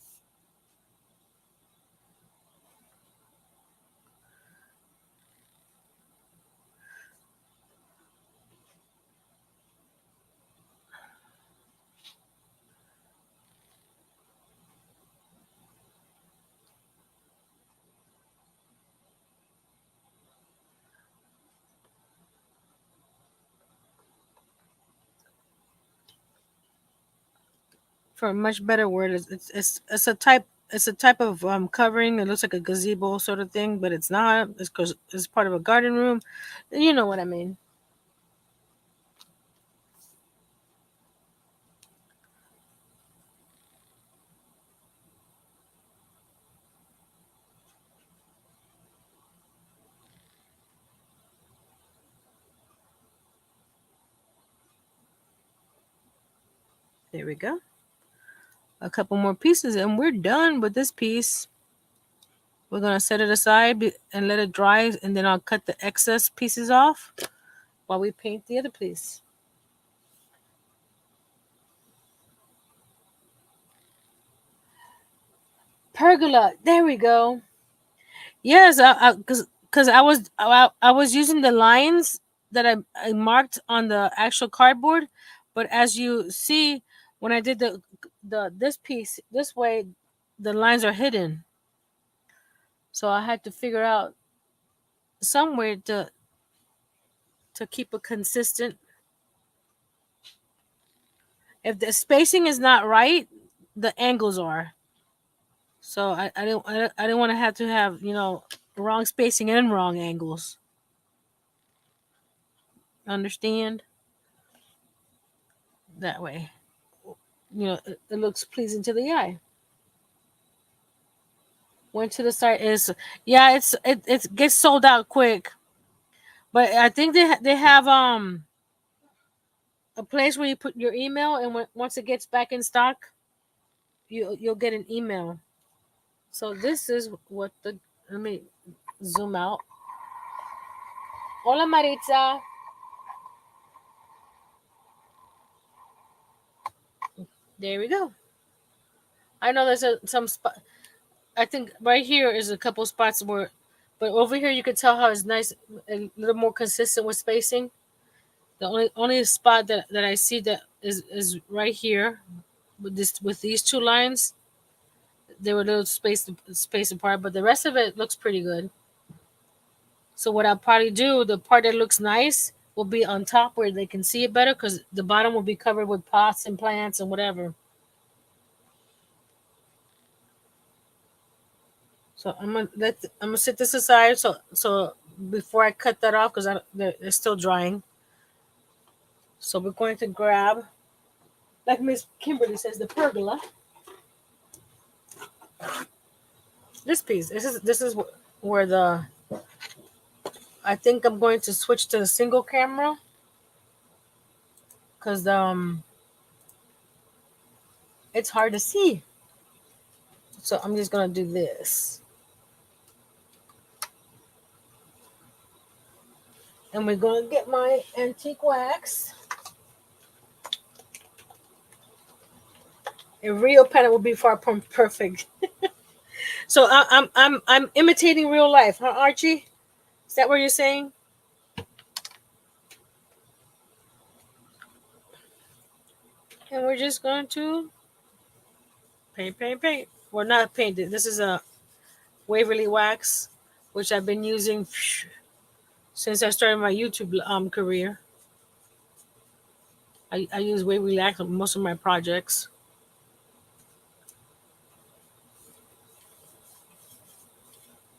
For a much better word, it's a type of covering. It looks like a gazebo sort of thing, but it's not. It's because it's part of a garden room. You know what I mean. There we go. A couple more pieces, and we're done with this piece. We're gonna set it aside and let it dry, and then I'll cut the excess pieces off while we paint the other piece. Pergola. There we go. Yes, because I was using the lines that I marked on the actual cardboard, but as you see, when I did the this piece this way, the lines are hidden. So I had to figure out somewhere to keep it consistent. If the spacing is not right, the angles are. So I didn't want to have wrong spacing and wrong angles. Understand that way. It looks pleasing to the eye. Went to the site. Is yeah, it gets sold out quick. But I think they have a place where you put your email, and once it gets back in stock, you'll get an email. So this is what the let me zoom out. Hola Maritza. There we go. I know there's some spot. I think right here is a couple spots where, but over here you can tell how it's nice, a little more consistent with spacing. The only spot that I see that is right here with these two lines. They were a little space apart, but the rest of it looks pretty good. So what I'll probably do, the part that looks nice will be on top where they can see it better, because the bottom will be covered with pots and plants and whatever. So I'm gonna set this aside. So before I cut that off, because they're still drying. So we're going to grab, like Miss Kimberly says, the pergola. This piece. This is where the I think I'm going to switch to a single camera, because it's hard to see. So I'm just gonna do this, and we're gonna get my antique wax. A real pen will be far from perfect. So I'm imitating real life, huh, Archie? Is that what you're saying? And we're just going to paint, paint, paint. Well, not paint it. This is a Waverly wax, which I've been using since I started my YouTube career. I use Waverly wax on most of my projects.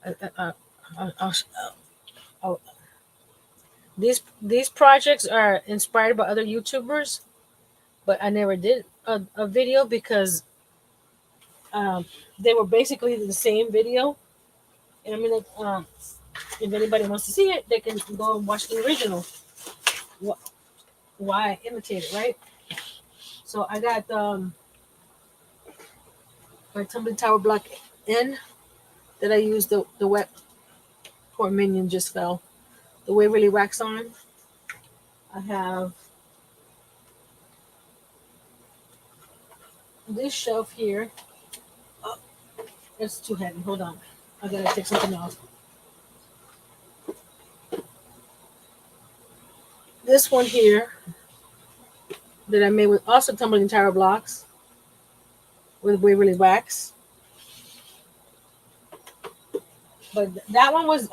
Uh, uh, uh, uh, uh, these projects are inspired by other YouTubers, but I never did a video because um, they were basically the same video. And I mean, like, if anybody wants to see it, they can go and watch the original. Why I imitate it, right? So I got my tumbling tower block in that I used the wet. Poor minion just fell. The Waverly wax on. I have this shelf here. Oh, it's too heavy. Hold on. I gotta take something off. This one here that I made with also tumbling tower blocks with Waverly wax. But that one was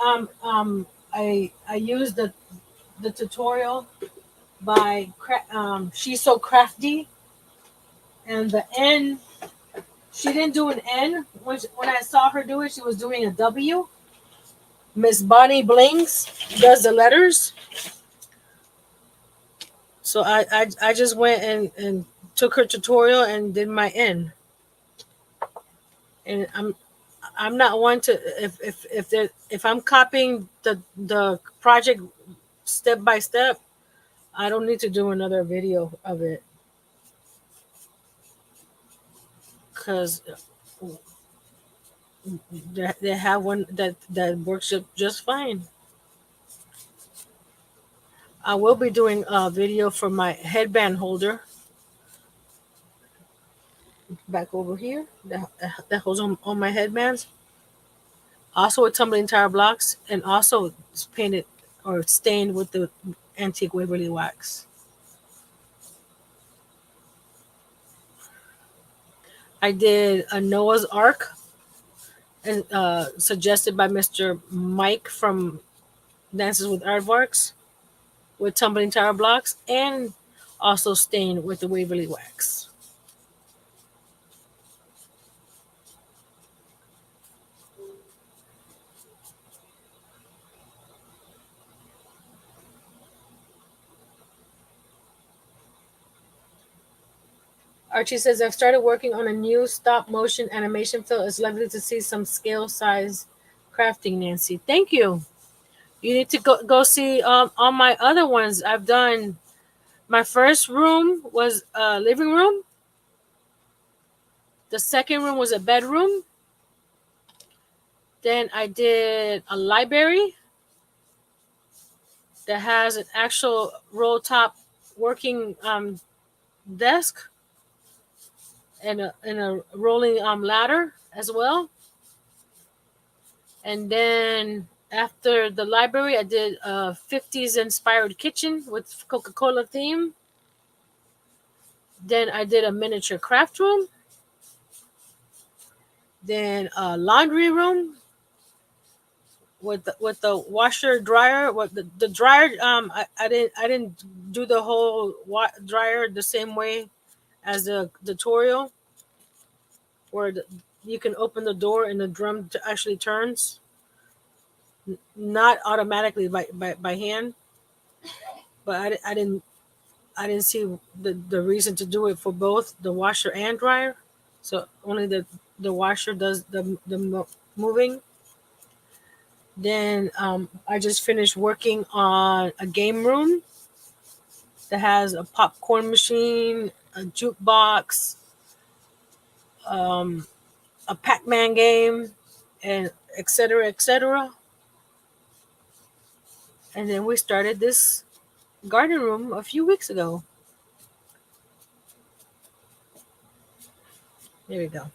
I used the tutorial by She's So Crafty, and the N, she didn't do an N. When I saw her do it, she was doing a W. Miss Bonnie Blings does the letters. So I just went and took her tutorial and did my N. And I'm not one to, if I'm copying the project step by step, I don't need to do another video of it, because they have one that works just fine. I will be doing a video for my headband holder back over here that holds on my headbands. Also with tumbling tire blocks, and also it's painted or stained with the antique Waverly wax. I did a Noah's Ark, and suggested by Mr. Mike from Dances with Aardvarks, with tumbling tire blocks, and also stained with the Waverly wax. Archie says, I've started working on a new stop motion animation film. It's lovely to see some scale size crafting, Nancy. Thank you. You need to go see all my other ones. I've done my first room was a living room. The second room was a bedroom. Then I did a library that has an actual roll top working desk and a rolling ladder as well. And then after the library, I did a 50s inspired kitchen with Coca Cola theme. Then I did a miniature craft room. Then a laundry room with the washer dryer. What the dryer? I didn't do the whole dryer the same way as the tutorial, where you can open the door and the drum actually turns, not automatically by hand. But I didn't see the reason to do it for both the washer and dryer. So only the washer does the moving. Then I just finished working on a game room that has a popcorn machine, a jukebox, um, a Pac-Man game, and etc. etc. And then we started this garden room a few weeks ago. There we go.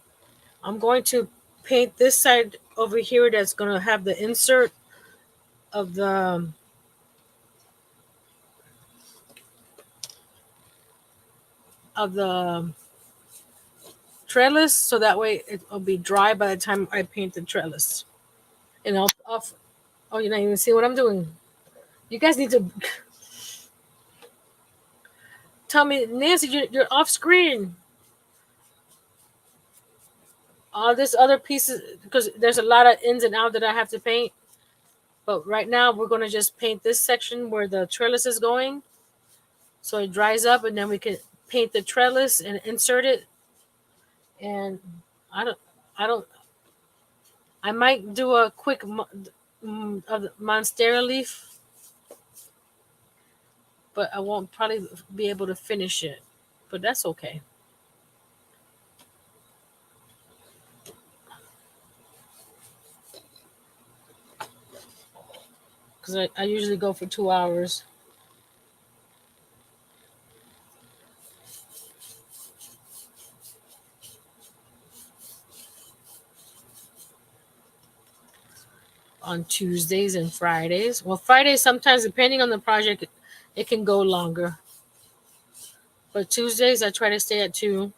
I'm going to paint this side over here. That's going to have the insert of the trellis, so that way it'll be dry by the time I paint the trellis. And oh, you're not even seeing what I'm doing. You guys need to tell me, Nancy, you're off screen. All this other pieces, because there's a lot of ins and out that I have to paint. But right now we're gonna just paint this section where the trellis is going, so it dries up, and then we can paint the trellis and insert it. And I don't, I don't, I might do a quick of the monstera leaf, but I won't probably be able to finish it. But that's okay. Because I usually go for 2 hours. On Tuesdays and Fridays. Well, Fridays sometimes, depending on the project, it can go longer. But Tuesdays, I try to stay at 2.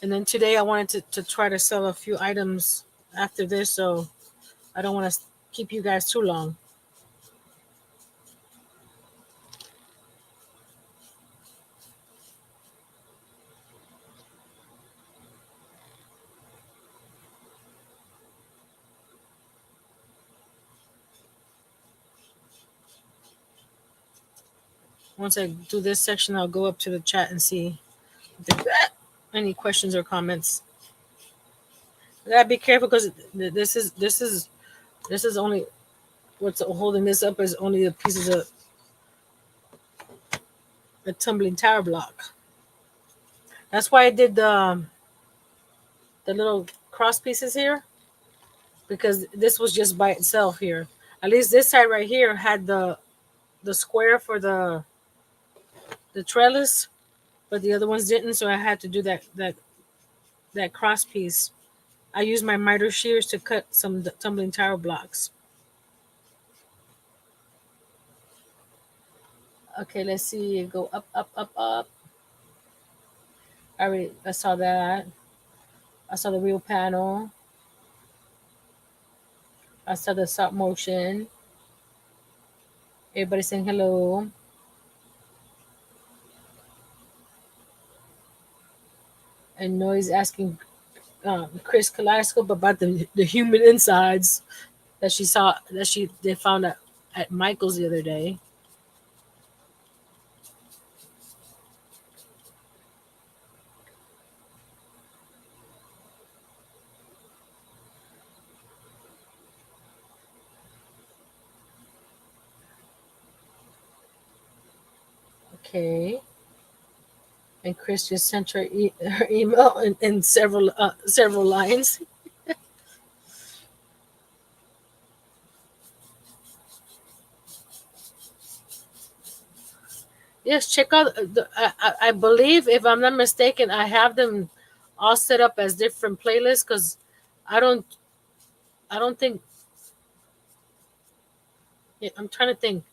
And then today, I wanted to try to sell a few items after this, so I don't want to keep you guys too long. Once I do this section, I'll go up to the chat and see if there's any questions or comments. I gotta be careful because this is only what's holding this up is only the pieces of the tumbling tower block. That's why I did the little cross pieces here, because this was just by itself here. At least this side right here had the square for the trellis, but the other ones didn't. So I had to do that cross piece. I used my miter shears to cut some tumbling tower blocks. Okay, let's see. Go up, up, up, up. I saw that. I saw the real panel. I saw the stop motion. Everybody saying hello. And Noise asking Chris Kaleidoscope about the human insides that she saw that they found at Michael's the other day. Okay. And Chris just sent her email in several lines. Yes, check out. I believe, if I'm not mistaken, I have them all set up as different playlists because I don't I don't think I'm trying to think.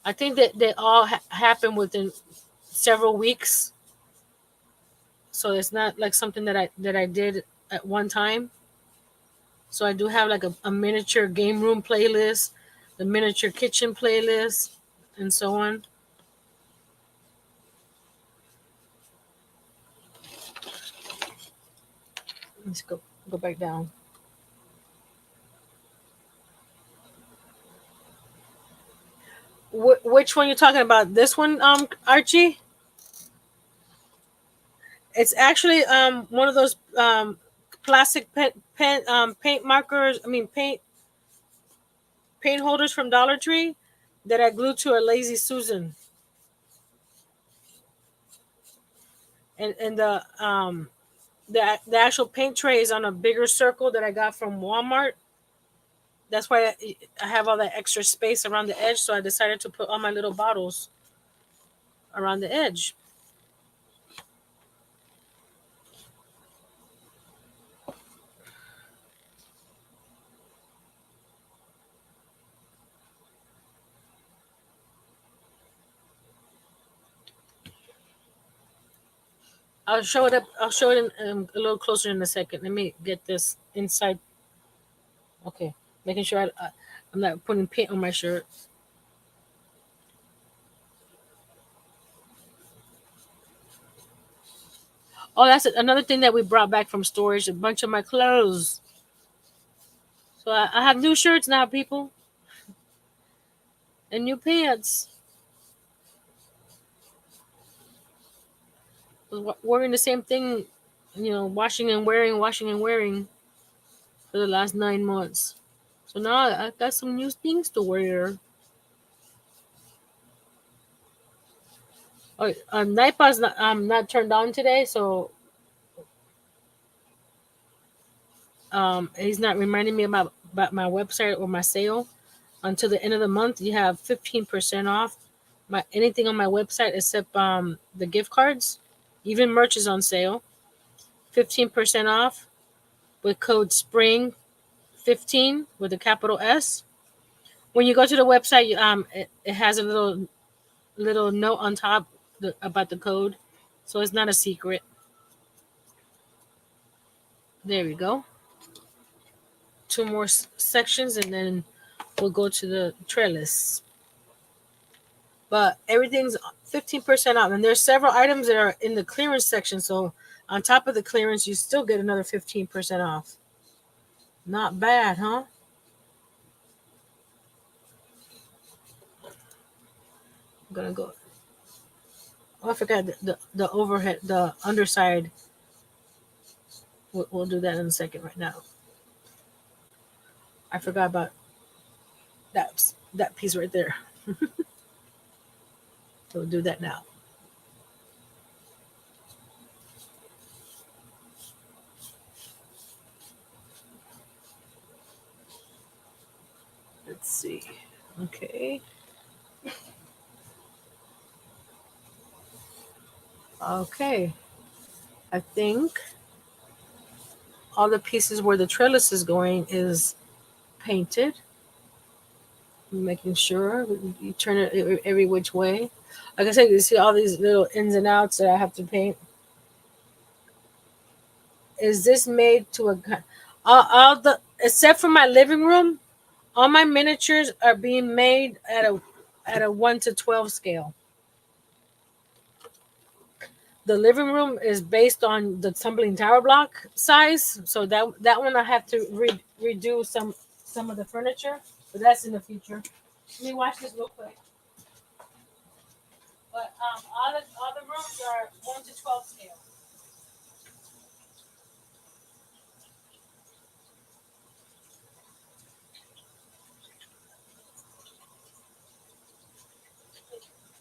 I think that they all happen within several weeks, so it's not like something that I did at one time. So I do have like a miniature game room playlist, the miniature kitchen playlist, and so on. Let's go back down. Which one you talking about? This one, Archie? It's actually one of those plastic paint markers. I mean paint holders from Dollar Tree that I glued to a Lazy Susan, and the actual paint tray is on a bigger circle that I got from Walmart. That's why I have all that extra space around the edge. So I decided to put all my little bottles around the edge. I'll show it up. I'll show it a little closer in a second. Let me get this inside. Okay, making sure I'm not putting paint on my shirt. Oh, that's another thing that we brought back from storage. A bunch of my clothes. So I have new shirts now, people, and new pants. I was wearing the same thing, washing and wearing for the last 9 months. So now I got some new things to wear. Oh, Nightbot's not turned on today, so he's not reminding me about my website or my sale. Until the end of the month, you have 15% off my anything on my website except the gift cards. Even merch is on sale. 15% off with code SPRING 15 with a capital S. When you go to the website, it has a little note on top about the code, so it's not a secret. There we go. Two more sections, and then we'll go to the trellis. But everything's 15% off, and there's several items that are in the clearance section. So on top of the clearance, you still get another 15% off. Not bad, huh? I'm gonna go. Oh, I forgot the overhead, the underside. We'll do that in a second. Right now, I forgot about that piece right there. So we'll do that now. Let's see. Okay. Okay. I think all the pieces where the trellis is going is painted. Making sure you turn it every which way. Like I said, you see all these little ins and outs that I have to paint. Is this made to all the except for my living room? All my miniatures are being made at a 1 to 12 scale. The living room is based on the tumbling tower block size, so that one I have to redo some of the furniture, but that's in the future. Let me watch this real quick. But all the rooms are 1 to 12 scale.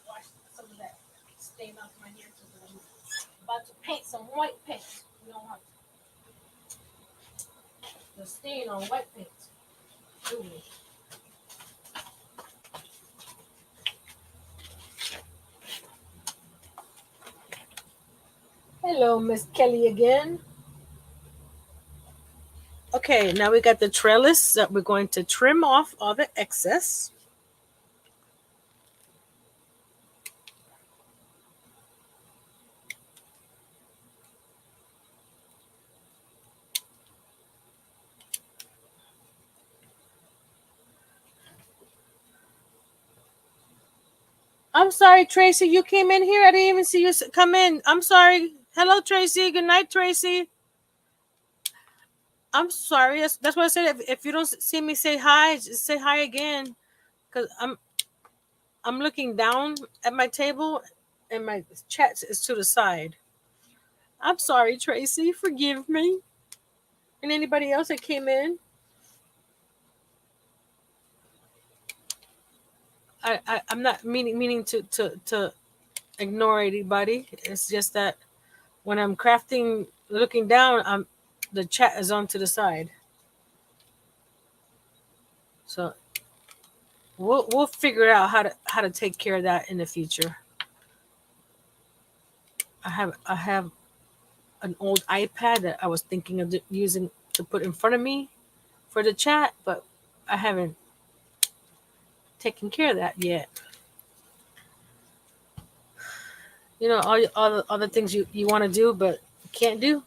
Watch some of that. paint on white paint. Ooh. Hello, Miss Kelly again. Okay, now we got the trellis that we're going to trim off all the excess. I'm sorry, Tracy. You came in here. I didn't even see you come in. I'm sorry. Hello, Tracy. Good night, Tracy. I'm sorry. That's what I said. If you don't see me, say hi. Just say hi again. Cause I'm looking down at my table, and my chat is to the side. I'm sorry, Tracy. Forgive me. And anybody else that came in, I'm not meaning to ignore anybody. It's just that when I'm crafting, looking down, the chat is on to the side. So we'll figure out how to take care of that in the future. I have an old iPad that I was thinking of using to put in front of me for the chat, but I haven't taken care of that yet. You know, all the things you want to do but you can't do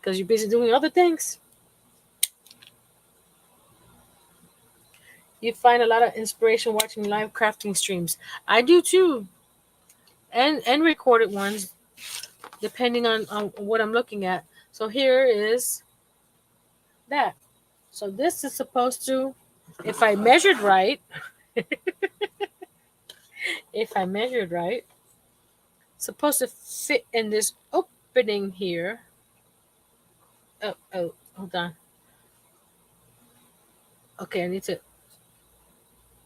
because you're busy doing other things. You find a lot of inspiration watching live crafting streams. I do too, and recorded ones depending on what I'm looking at. So here is that. So this is supposed to, if I measured right, if I measured right, supposed to fit in this opening here. Oh, hold on. Okay, I need to,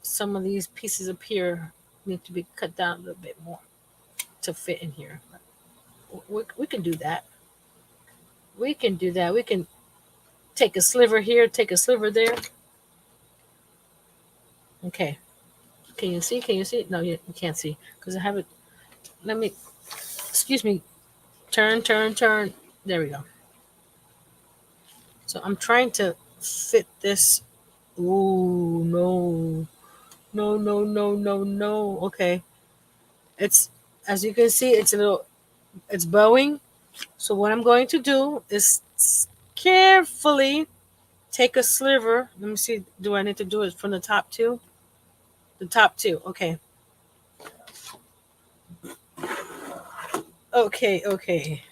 some of these pieces up here need to be cut down a little bit more to fit in here. We can do that. We can do that. We can take a sliver here, take a sliver there. Okay. Can you see? Can you see? No, you can't see because I have it. Let me, excuse me, turn, turn, turn. There we go. So I'm trying to fit this. Ooh, no. No, no, no, no, no. Okay. It's, as you can see, it's bowing. So what I'm going to do is carefully take a sliver. Let me see. Do I need to do it from the top too? The top two. Okay. Okay. Okay.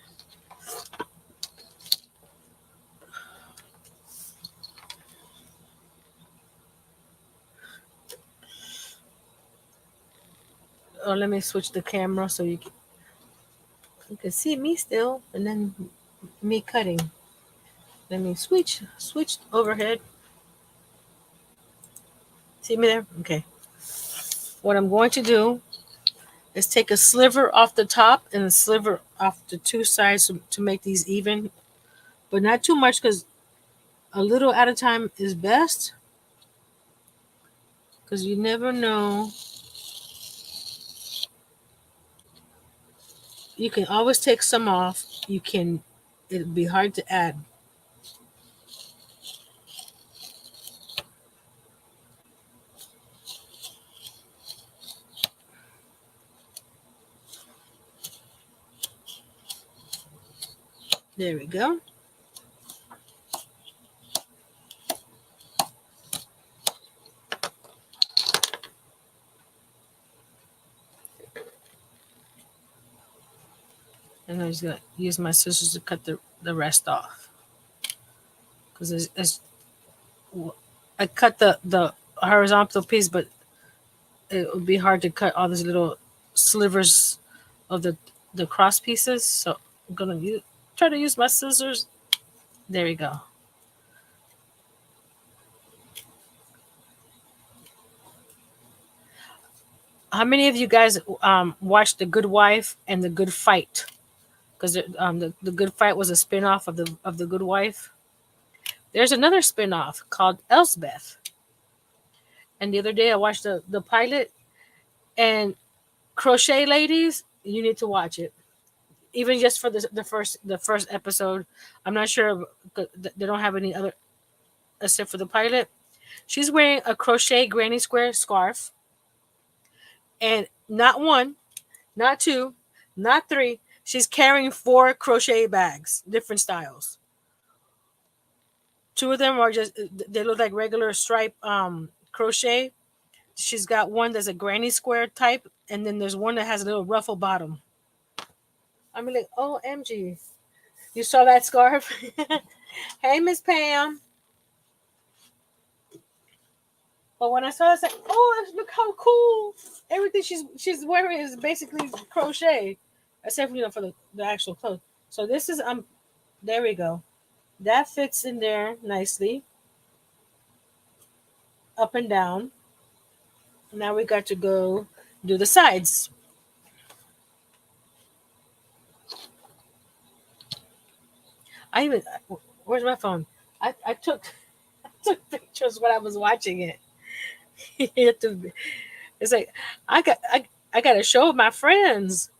Oh, let me switch the camera so you can see me still, and then me cutting. Let me switch overhead. See me there? Okay. What I'm going to do is take a sliver off the top and a sliver off the two sides to make these even, but not too much because a little at a time is best. Because you never know. You can always take some off. It'll be hard to add. There we go. And I'm just going to use my scissors to cut the rest off. Because I cut the horizontal piece, but it would be hard to cut all these little slivers of the cross pieces. So I'm going to try to use my scissors. There we go. How many of you guys watched The Good Wife and The Good Fight? Because the Good Fight was a spinoff of the Good Wife. There's another spin-off called Elsbeth. And the other day I watched the pilot, and Crochet Ladies, you need to watch it. Even just for the first episode. I'm not sure they don't have any other except for the pilot. She's wearing a crochet granny square scarf, and not one, not two, not three. She's carrying four crochet bags, different styles. Two of them are just they look like regular stripe crochet. She's got one that's a granny square type, and then there's one that has a little ruffle bottom. I mean, like, OMG. You saw that scarf? Hey, Miss Pam. But when I saw it, I was like, oh, look how cool. Everything she's wearing is basically crochet, except for, for the actual clothes. So this is, there we go. That fits in there nicely, up and down. Now we got to go do the sides. I even, where's my phone? I took I took pictures when I was watching it. It's like I got to show my friends.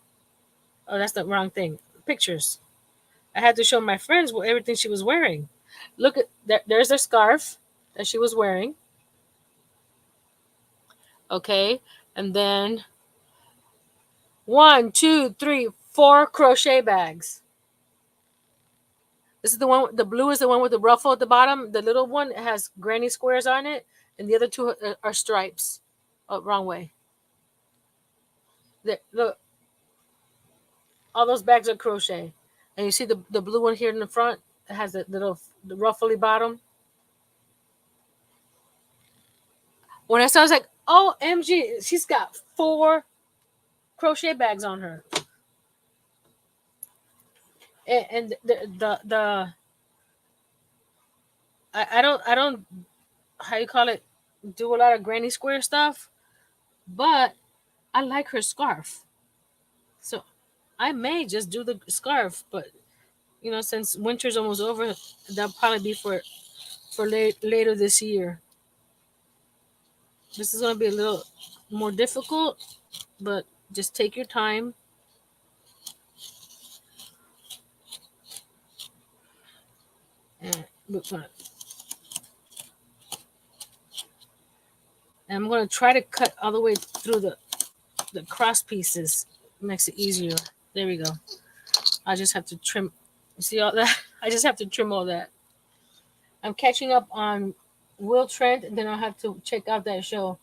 Oh, that's the wrong thing. Pictures. I had to show my friends what everything she was wearing. Look at there's the scarf that she was wearing. Okay, and then one, two, three, four crochet bags. This is the one. The blue is the one with the ruffle at the bottom. The little one has granny squares on it, and the other two are stripes. Oh, wrong way. Look, all those bags are crochet, and you see the blue one here in the front. It has the ruffly bottom. When I saw, I was like, "Oh, MG, she's got four crochet bags on her." And the I don't how you call it, do a lot of granny square stuff, but I like her scarf, so I may just do the scarf. But since winter's almost over, that'll probably be for later this year. This is gonna be a little more difficult, but just take your time. And I'm gonna try to cut all the way through the cross pieces. Makes it easier. There we go. I just have to trim. You see all that? I just have to trim all that. I'm catching up on Will Trent, and then I'll have to check out that show.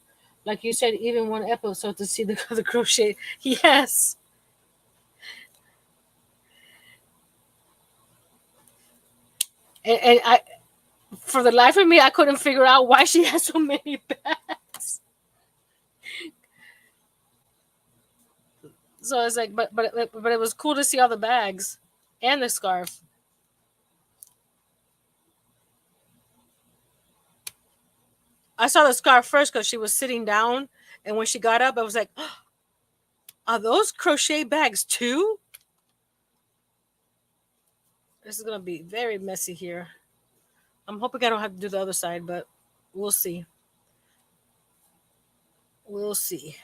Like you said, even one episode to see the crochet. Yes, and I, for the life of me, I couldn't figure out why she has so many bags. So it's like, but it was cool to see all the bags and the scarf. I saw the scarf first because she was sitting down, and when she got up, I was like, "Are those crochet bags too?" This is gonna be very messy here. I'm hoping I don't have to do the other side, but we'll see. We'll see.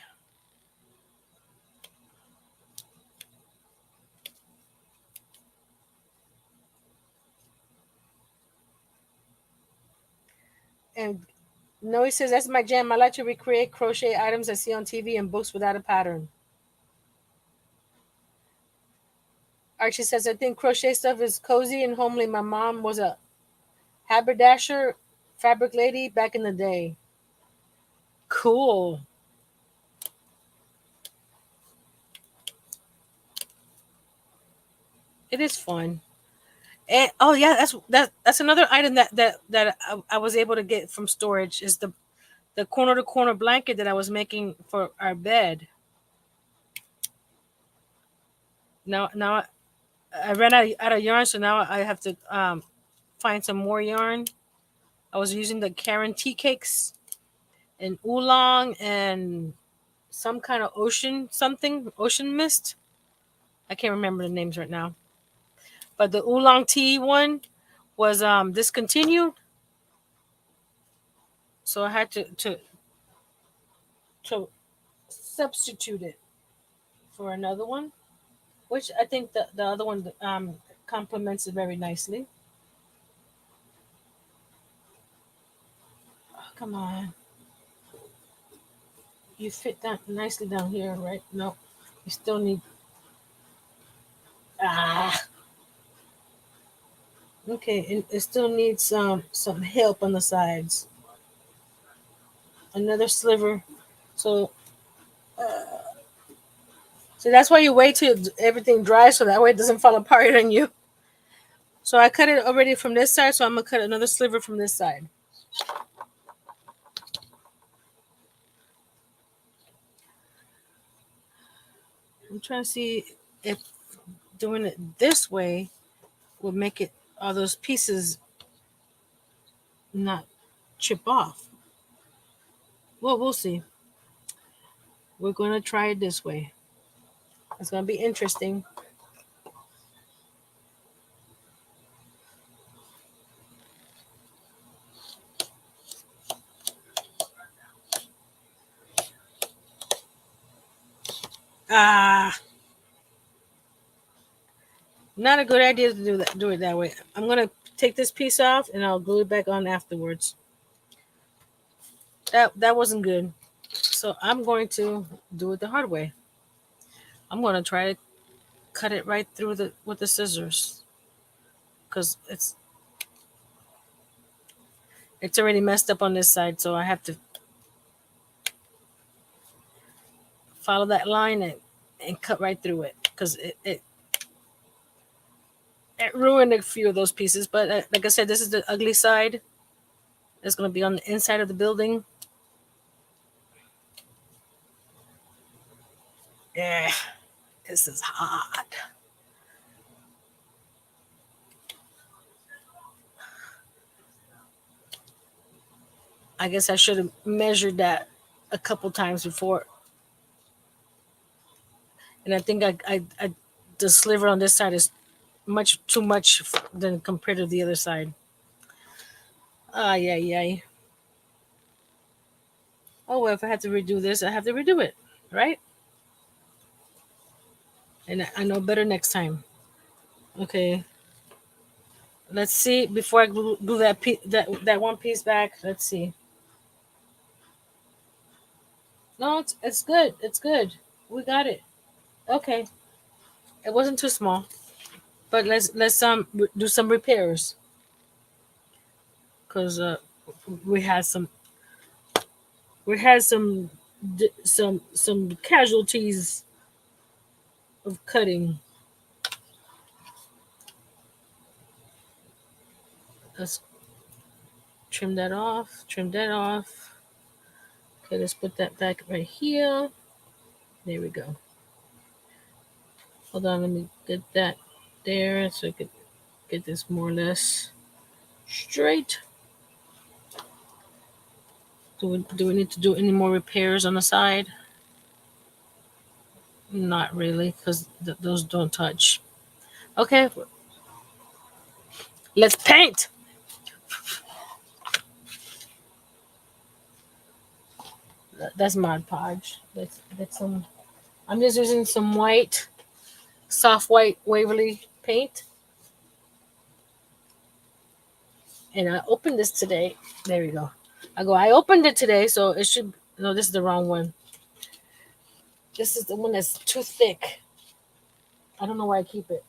And Noe says that's my jam. I like to recreate crochet items I see on TV and books without a pattern. Archie says I think crochet stuff is cozy and homely. My mom was a haberdasher, fabric lady back in the day. Cool. It is fun. And oh yeah, that's another item that I was able to get from storage is the corner to corner blanket that I was making for our bed. Now I ran out of yarn, so now I have to find some more yarn. I was using the Karen tea cakes and oolong and some kind of ocean mist. I can't remember the names right now. But the oolong tea one was discontinued, so I had to substitute it for another one, which I think the other one complements it very nicely. Oh, come on, you fit that nicely down here, right? No, you still need ah. Okay, and it still needs some help on the sides. Another sliver. So so that's why you wait till everything dries so that way it doesn't fall apart on you. So I cut it already from this side, so I'm gonna cut another sliver from this side. I'm trying to see if doing it this way would make it all those pieces not chip off. Well, we'll see. We're gonna try it this way. It's gonna be interesting. Ah, not a good idea to do it that way. I'm gonna take this piece off and I'll glue it back on afterwards. That wasn't good. So I'm going to do it the hard way. I'm gonna try to cut it right through the with the scissors because it's already messed up on this side, so I have to follow that line and cut right through it because it ruined a few of those pieces. But like I said, this is the ugly side. It's going to be on the inside of the building. Yeah, this is hot. I guess I should have measured that a couple times before. And I think I the sliver on this side is much too much than compared to the other side. Ah, yeah, yeah. Oh well, if I have to redo this, I have to redo it, right? And I know better next time. Okay, let's see. Before I glue that one piece back, let's see. No, it's good. It's good. We got it. Okay, it wasn't too small, but let's do some repairs because we had some we had some casualties of cutting. Let's trim that off. Trim that off. Okay, let's put that back right here. There we go. Hold on, let me get that there so I could get this more or less straight. Do we need to do any more repairs on the side? Not really, because those don't touch. Okay, let's paint. That's Mod Podge. That's some. I'm just using some white, soft white Waverly paint, and I opened this today. There we go. I opened it today, so it should. No, this is the wrong one. This is the one that's too thick. I don't know why I keep it.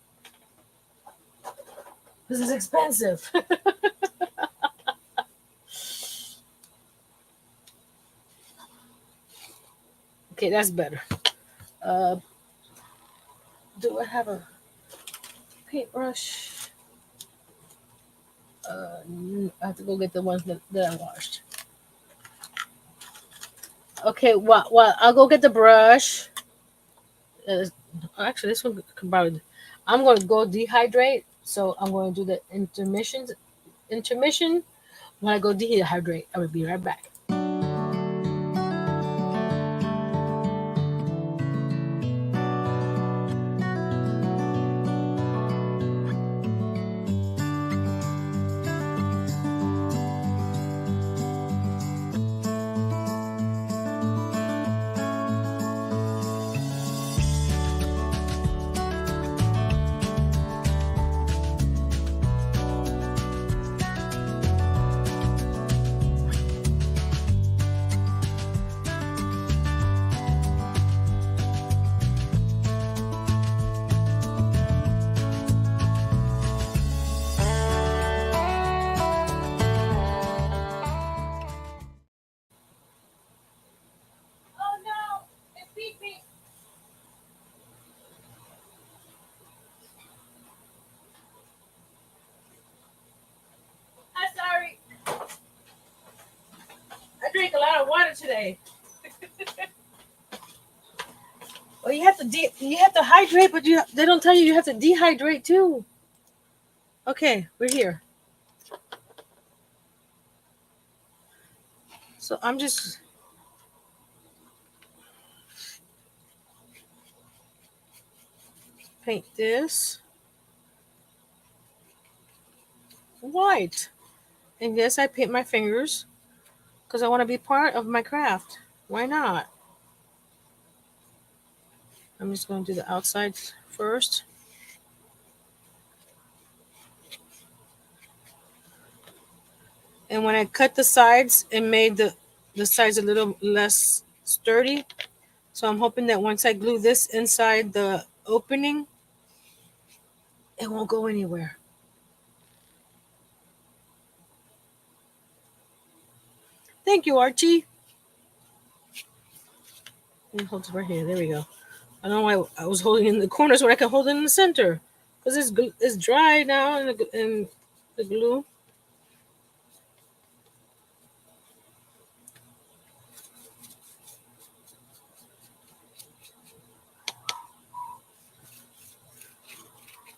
This is expensive. Okay, that's better. Uh, do I have a paintbrush? I have to go get the ones that I washed. Okay, well, I'll go get the brush. Uh, Actually, this one can probably. I'm going to go dehydrate, so I'm going to do the intermission. When I go dehydrate, I will be right back. today. Well, you have to hydrate, but they don't tell you you have to dehydrate too. Okay, we're here. So I'm just paint this white. And yes, I paint my fingers because I want to be part of my craft. Why not? I'm just going to do the outside first. And when I cut the sides, it made the sides a little less sturdy. So I'm hoping that once I glue this inside the opening, it won't go anywhere. Thank you, Archie. Let me hold it right here. There we go. I don't know why I was holding it in the corners when I can hold it in the center. Because it's dry now in the glue.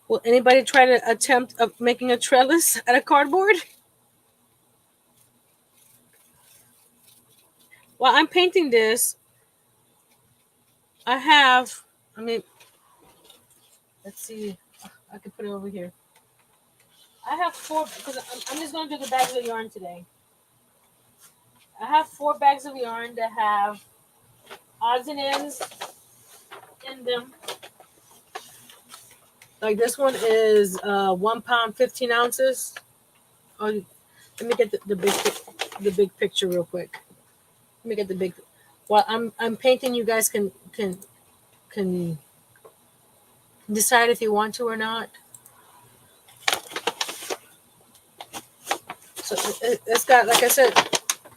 Will anybody try to attempt of making a trellis out of cardboard? While I'm painting this, I have, I mean, let's see. I can put it over here. I have four, because I'm just going to do the bags of yarn today. I have 4 bags of yarn that have odds and ends in them. Like this one is 1 pound, 15 ounces. Oh, let me get the big picture real quick. Let me get the big. While I'm painting, you guys can decide if you want to or not. So it's got, like I said,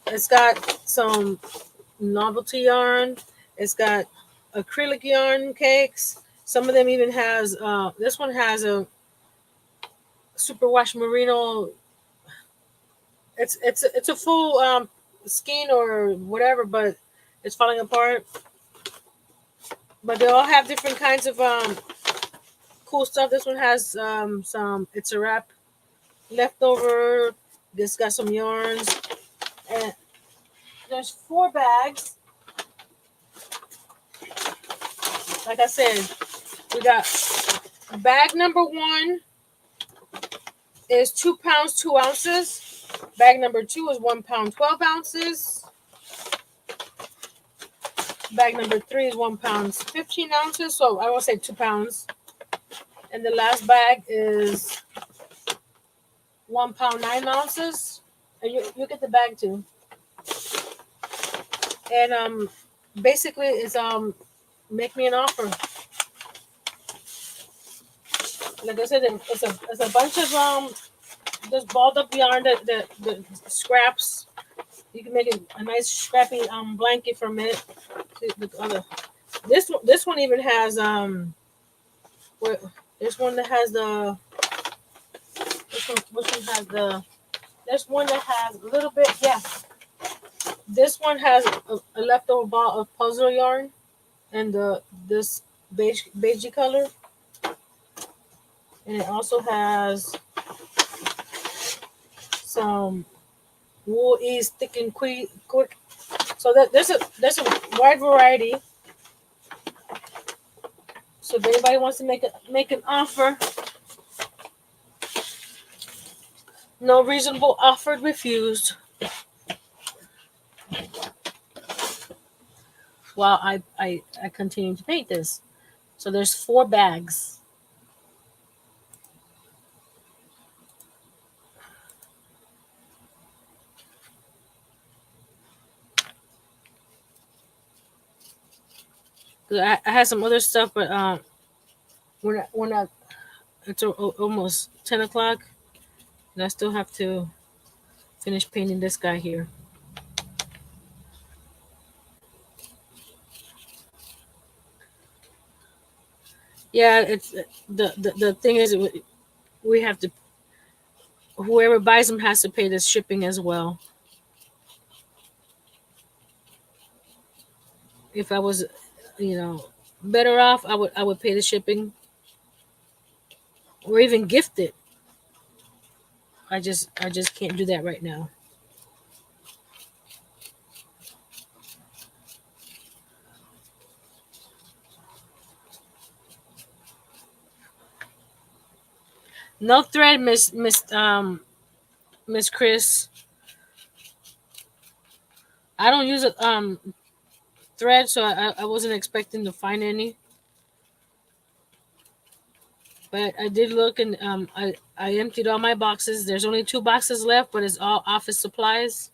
it's got some novelty yarn. It's got acrylic yarn cakes. Some of them even has. This one has a superwash merino. It's a full skein or whatever, but it's falling apart. But they all have different kinds of cool stuff. This one has some. It's a wrap leftover. This got some yarns, and there's 4 bags. Like I said, we got bag number 1 is 2 pounds 2 ounces. Bag number 2 is 1 pound 12 ounces. Bag number 3 is 1 pound 15 ounces. So I will say 2 pounds. And the last bag is 1 pound 9 ounces. And you get the bag too. And basically it's make me an offer. Like I said, it's a bunch of just balled up yarn that the scraps. You can make a nice scrappy blanket from it. This one even has there's one that has the which one has the there's one that has a little bit, yeah. This one has a leftover ball of puzzle yarn and this beigey color. And it also has some wool ease thick and quick. So that there's a wide variety. So if anybody wants to make an offer, no reasonable offer refused. While I continue to paint this. So there's 4 bags. I had some other stuff, but we're not. It's almost 10 o'clock, and I still have to finish painting this guy here. Yeah, it's the thing is we have to. Whoever buys them has to pay the shipping as well. If I was, you know, better off, I would pay the shipping or even gift it. I just can't do that right now. No thread, Miss Chris. I don't use a thread, so I wasn't expecting to find any. But I did look, and I emptied all my boxes. There's only two boxes left, but it's all office supplies,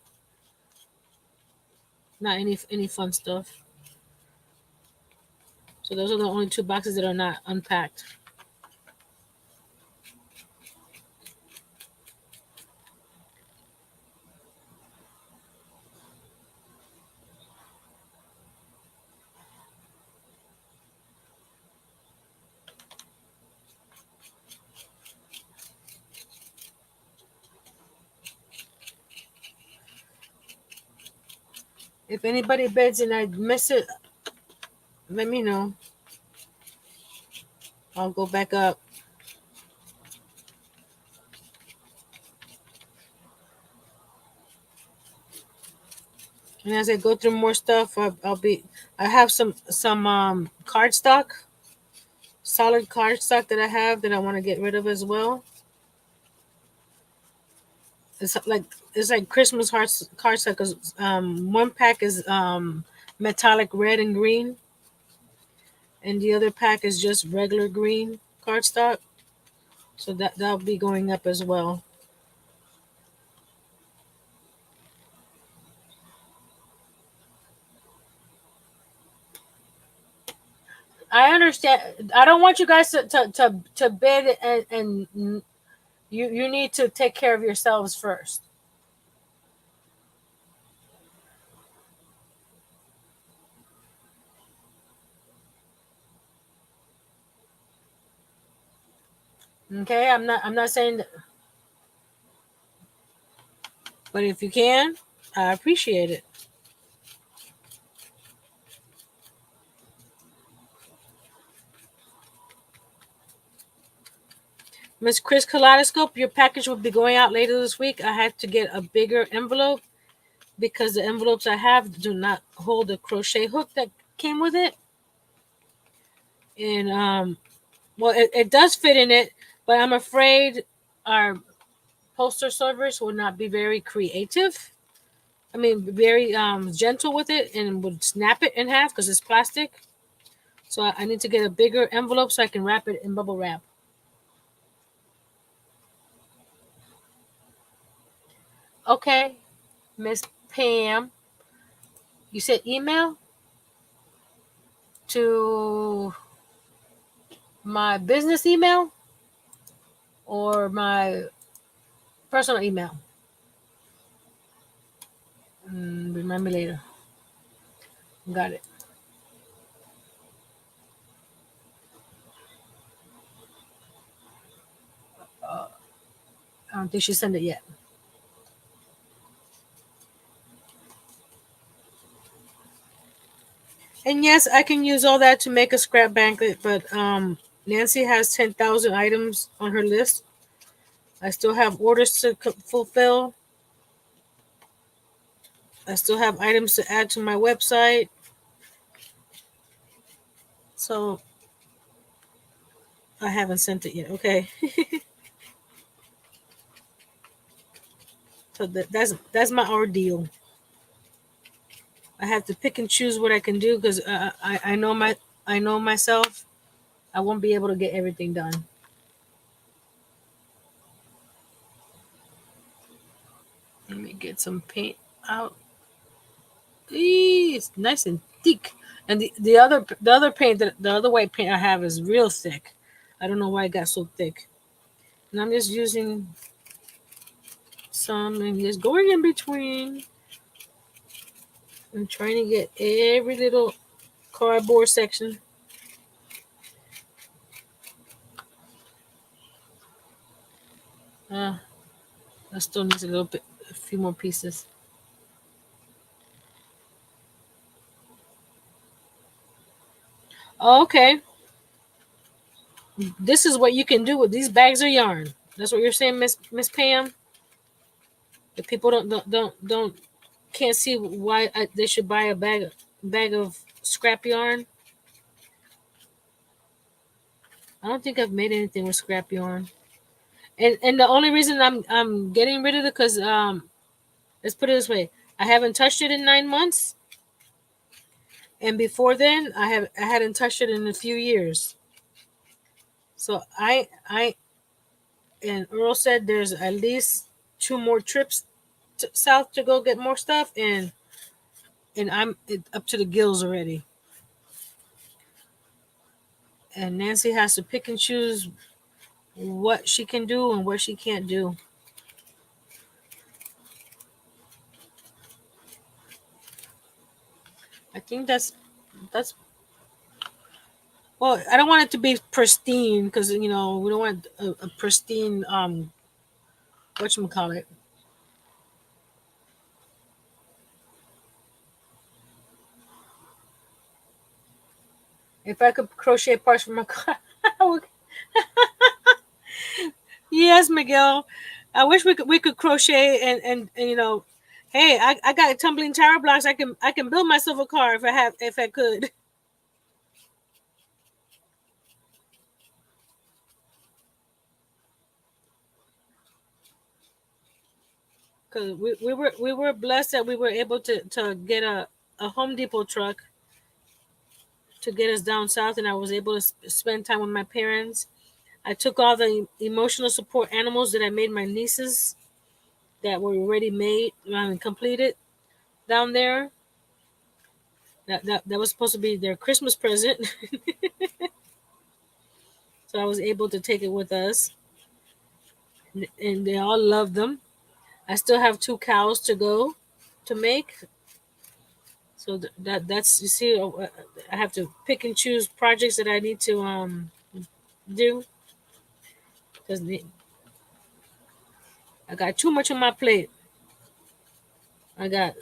not any fun stuff. So those are the only two boxes that are not unpacked. If anybody bids and I miss it, let me know. I'll go back up. And as I go through more stuff, I'll be. I have some card stock, solid card stock that I have that I want to get rid of as well. It's like Christmas hearts card stock. 'Cause, one pack is metallic red and green, and the other pack is just regular green cardstock. So that'll be going up as well. I understand. I don't want you guys to bid, and you need to take care of yourselves first. Okay, I'm not saying that, but if you can, I appreciate it. Miss Chris Kaleidoscope, your package will be going out later this week. I had to get a bigger envelope because the envelopes I have do not hold the crochet hook that came with it. And well, it does fit in it, but I'm afraid our postal service will not be very creative. I mean, very gentle with it and would snap it in half because it's plastic. So I need to get a bigger envelope so I can wrap it in bubble wrap. Okay, Miss Pam, you said email to my business email or my personal email. Remind me later. Got it. I don't think she sent it yet. And yes, I can use all that to make a scrap banquet, but Nancy has 10,000 items on her list. I still have orders to fulfill. I still have items to add to my website. So I haven't sent it yet. Okay. So that's my ordeal. I have to pick and choose what I can do because I know myself. I won't be able to get everything done. Let me get some paint out. Eee, it's nice and thick. And the other paint the other white paint I have is real thick. I don't know why it got so thick. And I'm just using some and just going in between and trying to get every little cardboard section. Uh, that still needs a little bit, a few more pieces. Oh, okay. This is what you can do with these bags of yarn. That's what you're saying, Miss Pam. If people don't can't see why they should buy a bag of scrap yarn. I don't think I've made anything with scrap yarn. And the only reason I'm getting rid of it because let's put it this way, I haven't touched it in 9 months, and before then I hadn't touched it in a few years. So I and Earl said there's at least two more trips south to go get more stuff, and I'm up to the gills already. And Nancy has to pick and choose what she can do and what she can't do. I think that's well. I don't want it to be pristine because we don't want a pristine whatchamacallit. If I could crochet parts for my car, I would. Yes, Miguel. I wish we could crochet and hey, I got tumbling tower blocks. I can build myself a car if I could. Because we were blessed that we were able to get a Home Depot truck to get us down south, and I was able to spend time with my parents. I took all the emotional support animals that I made my nieces that were already made and completed down there. That was supposed to be their Christmas present, so I was able to take it with us, and they all loved them. I still have two cows to go to make, so that's you see, I have to pick and choose projects that I need to do because I got too much on my plate. I got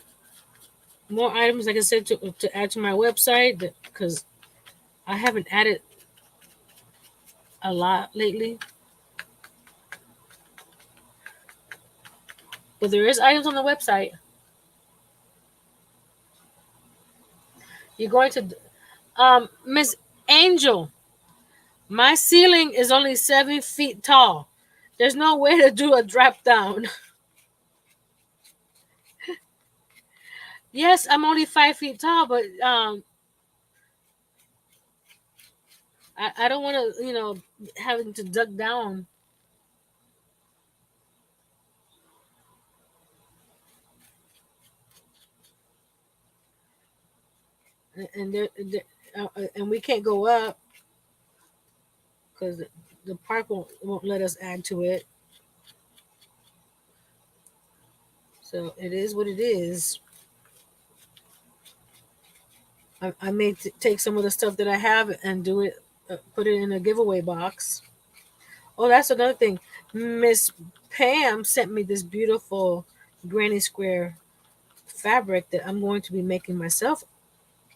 more items, like I said, to add to my website because I haven't added a lot lately. But there is items on the website. You're going to Miss Angel. My ceiling is only 7 feet tall. There's no way to do a drop down. Yes, I'm only 5 feet tall, but I don't want to, having to duck down. And we can't go up because the park won't let us add to it. So it is what it is. I may take some of the stuff that I have and do it, put it in a giveaway box. Oh, that's another thing. Miss Pam sent me this beautiful granny square fabric that I'm going to be making myself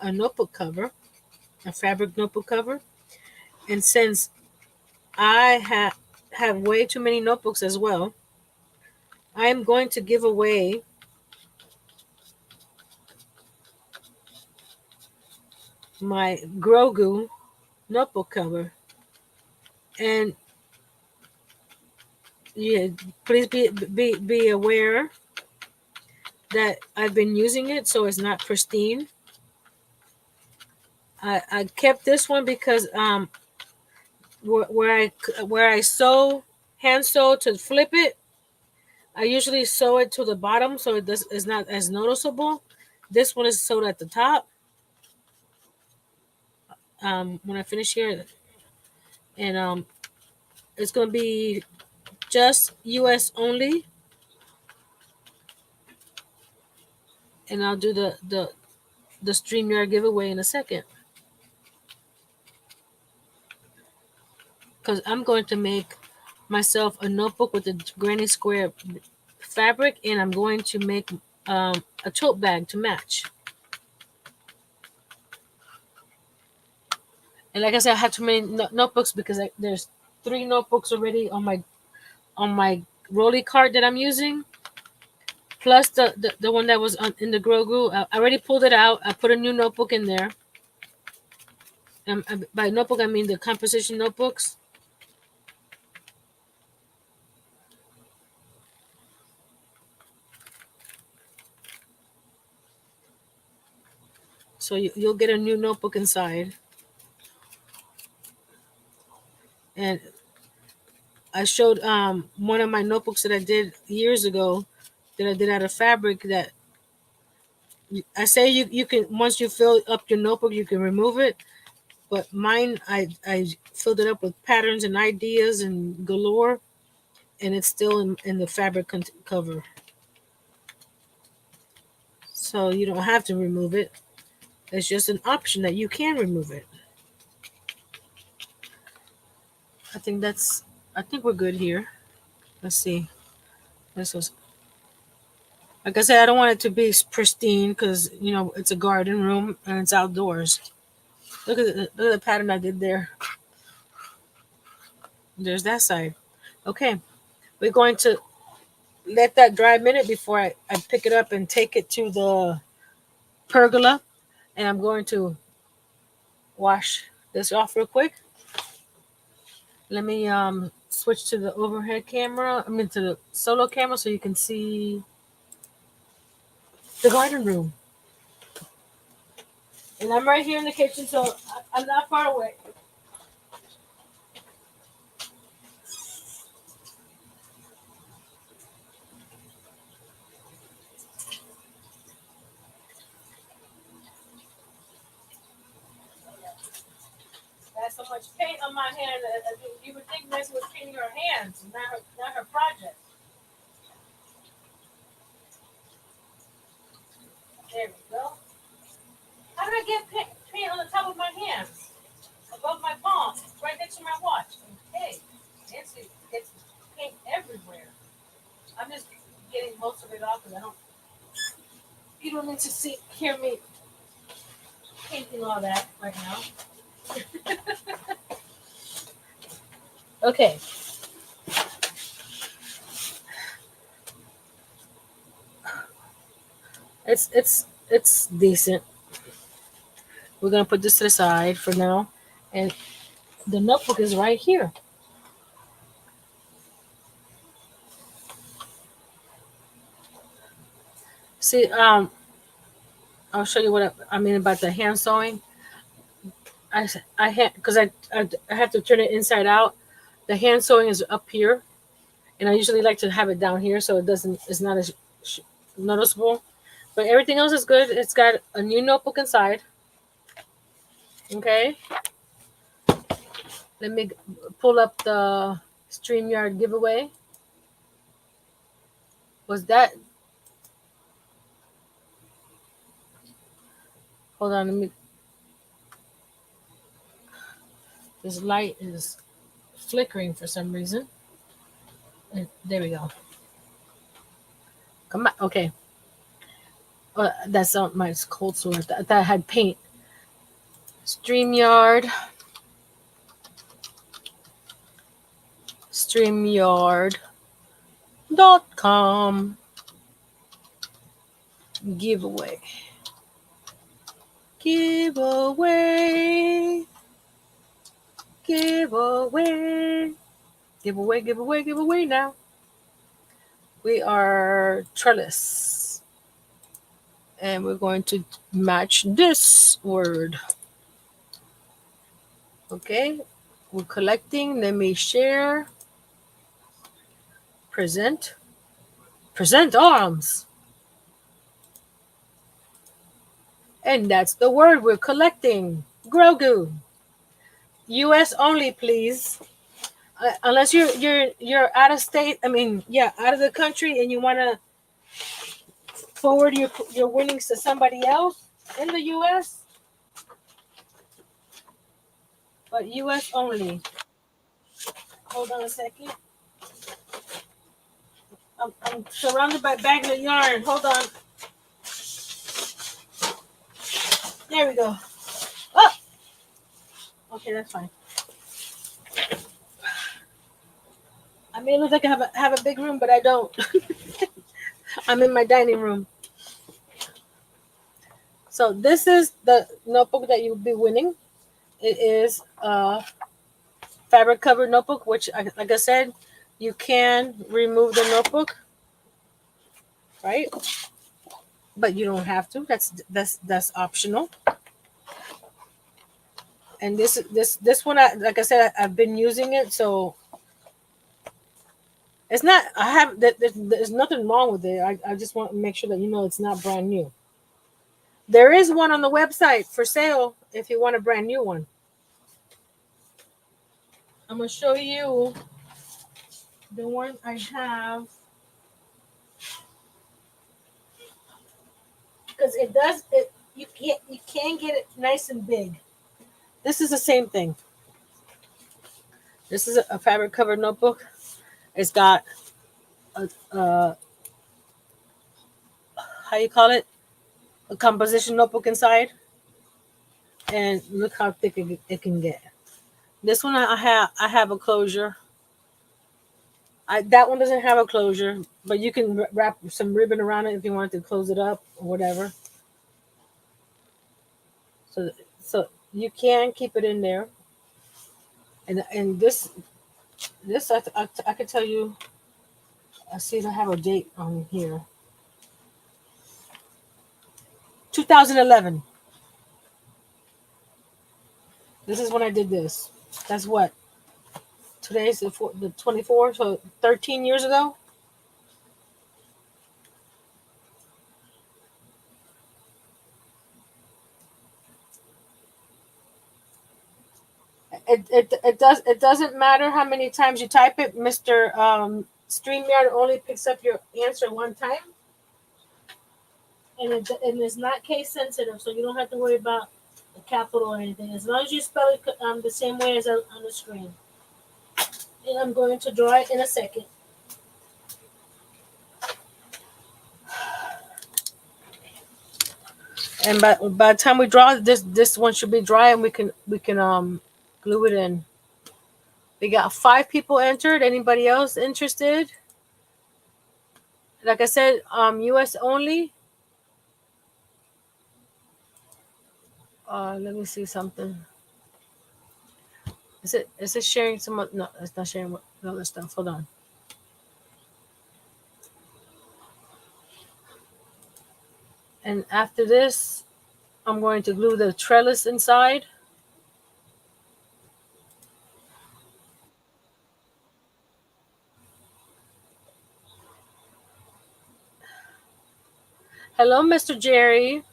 a notebook cover, a fabric notebook cover. And since I have way too many notebooks as well, I am going to give away my Grogu notebook cover. And yeah, please be aware that I've been using it, so it's not pristine. I kept this one because where I sew hand sew to flip it, I usually sew it to the bottom so it's not as noticeable. This one is sewed at the top. When I finish here, and it's gonna be just U.S. only, and I'll do the StreamYard giveaway in a second because I'm going to make myself a notebook with the granny square fabric, and I'm going to make a tote bag to match. And like I said, I have too many notebooks because there's 3 notebooks already on my rolly cart that I'm using, plus the one that was in the Grogu. I already pulled it out. I put a new notebook in there. By notebook, I mean the composition notebooks. So you'll get a new notebook inside. And I showed one of my notebooks that I did years ago that I did out of fabric that I say you can, once you fill up your notebook you can remove it, but mine I filled it up with patterns and ideas and galore, and it's still in the fabric cover, so you don't have to remove it. It's just an option that you can remove it. I think we're good here. Let's see. This was, like I said, I don't want it to be pristine because it's a garden room and it's outdoors. Look at the pattern I did there. There's that side. Okay, we're going to let that dry a minute before I pick it up and take it to the pergola, and I'm going to wash this off real quick. Let me switch to the overhead camera. I mean to the solo camera so you can see the garden room. And I'm right here in the kitchen, so I'm not far away. I have so much paint on my hand that you would think Messi was painting her hands, not her project. There we go. How did I get paint on the top of my hands? Above my palm, right next to my watch. Hey, Nancy gets paint everywhere. I'm just getting most of it off because I don't. You don't need to hear me painting all that right now. Okay. It's decent. We're gonna put this to the side for now, and the notebook is right here. See, I'll show you what I mean about the hand sewing. I had because I have to turn it inside out. The hand sewing is up here, and I usually like to have it down here so it's not as noticeable. But everything else is good. It's got a new notebook inside. Okay, let me pull up the StreamYard giveaway. Was that? Hold on, let me. This light is flickering for some reason. And there we go. Come on. Okay. That's not my cold sore. That had paint. StreamYard. StreamYard.com. Giveaway. Giveaway. Giveaway. Giveaway, giveaway, giveaway now. We are Trellis. And we're going to match this word. Okay. We're collecting. Let me share. Present. Present arms. And that's the word we're collecting. Grogu. US only, please. Unless you're out of state. I mean, yeah, out of the country, and you want to forward your winnings to somebody else in the US. But US only. Hold on a second. I'm surrounded by bags of yarn. Hold on. There we go. Oh, Okay, that's fine. I may look like I have a big room, but I don't. I'm in my dining room. So this is the notebook that you'll be winning. It is a fabric covered notebook, which, like I said, you can remove the notebook, right? But you don't have to. That's optional. And this one, like I said, I've been using it, so it's not. I have. There's nothing wrong with it. I just want to make sure that you know it's not brand new. There is one on the website for sale if you want a brand new one. I'm gonna show you the one I have because it does it. You can get it nice and big. This is the same thing. This is a fabric covered notebook. It's got a how you call it, a composition notebook inside, and look how thick it can get. This one I have a closure. That one doesn't have a closure, but you can wrap some ribbon around it if you want to close it up or whatever. So so you can keep it in there. And this I could tell you. I see I have a date on here. 2011. This is when I did this. That's what today's the 24th, so 13 years ago. It doesn't matter how many times you type it. Mr. StreamYard only picks up your answer one time, and it's not case sensitive, so you don't have to worry about the capital or anything. As long as you spell it the same way as on the screen. And I'm going to draw it in a second. And by the time we draw this one should be dry, and we can glue it in. We got 5 people entered. Anybody else interested? Like I said, US only. Let me see something. Is it sharing some? No, it's not sharing other stuff. Hold on. And after this, I'm going to glue the trellis inside. Hello, Mr. Jerry.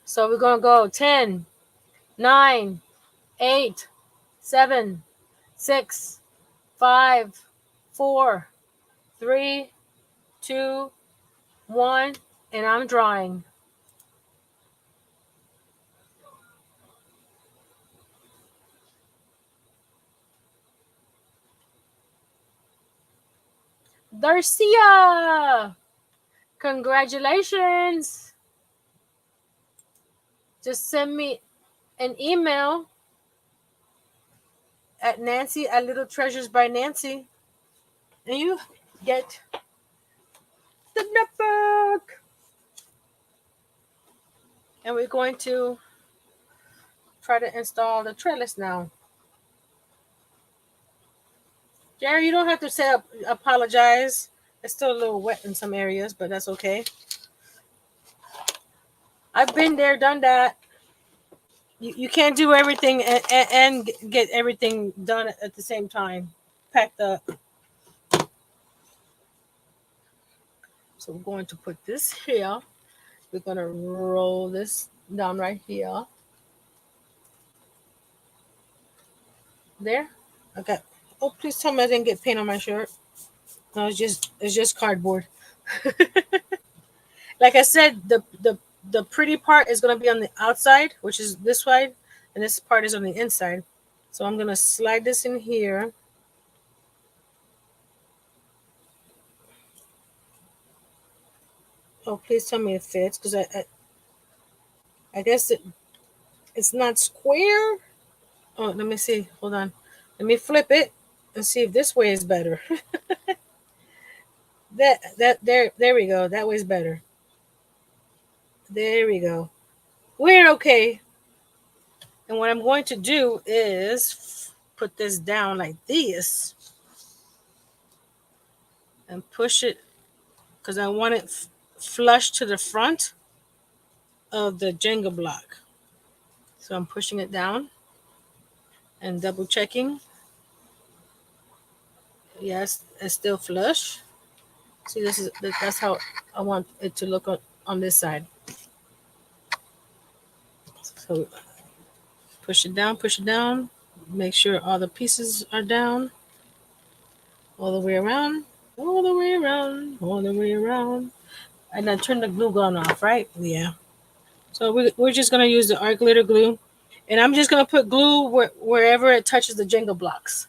So we're gonna go 10, 9, 8, 7, 6, 5, 4, 3, 2, 1, and I'm drawing. Darcia! Congratulations! Just send me an email at Nancy at Little Treasures by Nancy, and you get the notebook. And we're going to try to install the trellis now. Jerry, you don't have to say apologize. It's still a little wet in some areas, but that's okay. I've been there, done that. You can't do everything and get everything done at the same time. Packed up. So we're going to put this here. We're going to roll this down right here. There. Okay. Oh, please tell me I didn't get paint on my shirt. No, it's just cardboard. Like I said, the pretty part is gonna be on the outside, which is this side, and this part is on the inside. So I'm gonna slide this in here. Oh, please tell me it fits, because I I guess it's not square. Oh, let me see. Hold on. Let me flip it and see if this way is better. There we go. That way's better. There we go. We're okay. And what I'm going to do is put this down like this and push it because I want it flush to the front of the Jenga block. So I'm pushing it down and double checking. Yes, it's still flush. See, that's how I want it to look on this side. So push it down. Make sure all the pieces are down all the way around, all the way around, all the way around. And then turn the glue gun off, right? Yeah. So we're just going to use the art glitter glue. And I'm just going to put glue wherever it touches the Jenga blocks.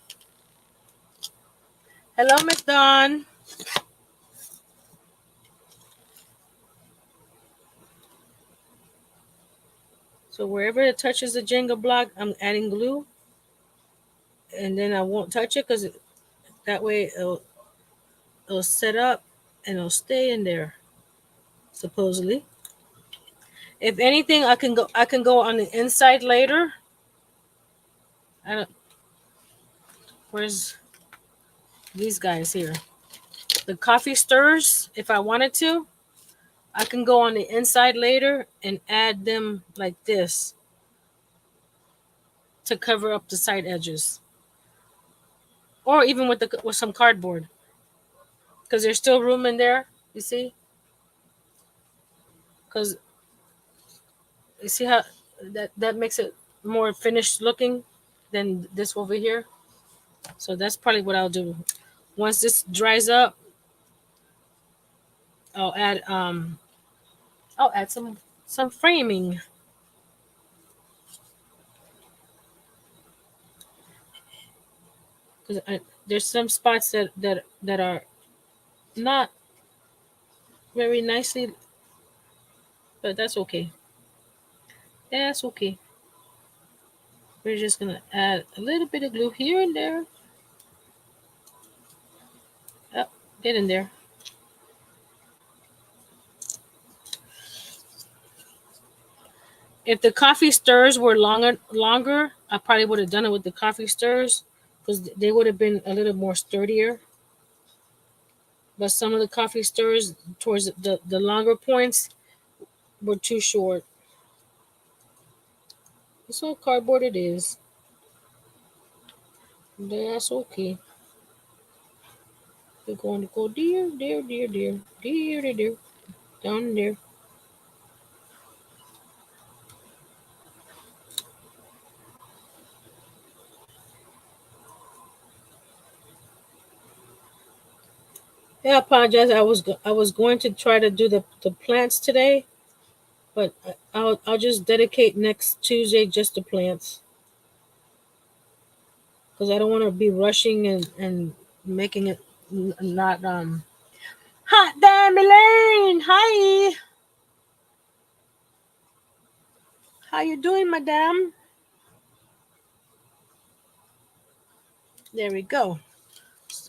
Hello, Miss Dawn. So wherever it touches the Jenga block, I'm adding glue. And then I won't touch it because that way it'll set up and it'll stay in there, supposedly. If anything, I can go on the inside later. I don't. Where's these guys here? The coffee stirs. If I wanted to, I can go on the inside later and add them like this to cover up the side edges, or even with some cardboard, because there's still room in there. You see, because you see how that makes it more finished looking than this over here. So that's probably what I'll do. Once this dries up, I'll add um I'll add some framing because there's some spots that are not very nicely, but that's okay. That's okay. We're just gonna add a little bit of glue here and there. Oh, get in there. If the coffee stirs were longer, I probably would have done it with the coffee stirs because they would have been a little more sturdier. But some of the coffee stirs towards the longer points were too short. So cardboard it is. That's okay. We're going to go dear, down there. Yeah, I apologize. I was going to try to do the plants today, but I'll just dedicate next Tuesday just to plants because I don't want to be rushing and making it not Hot damn Elaine! Hi, how you doing, madam? There we go.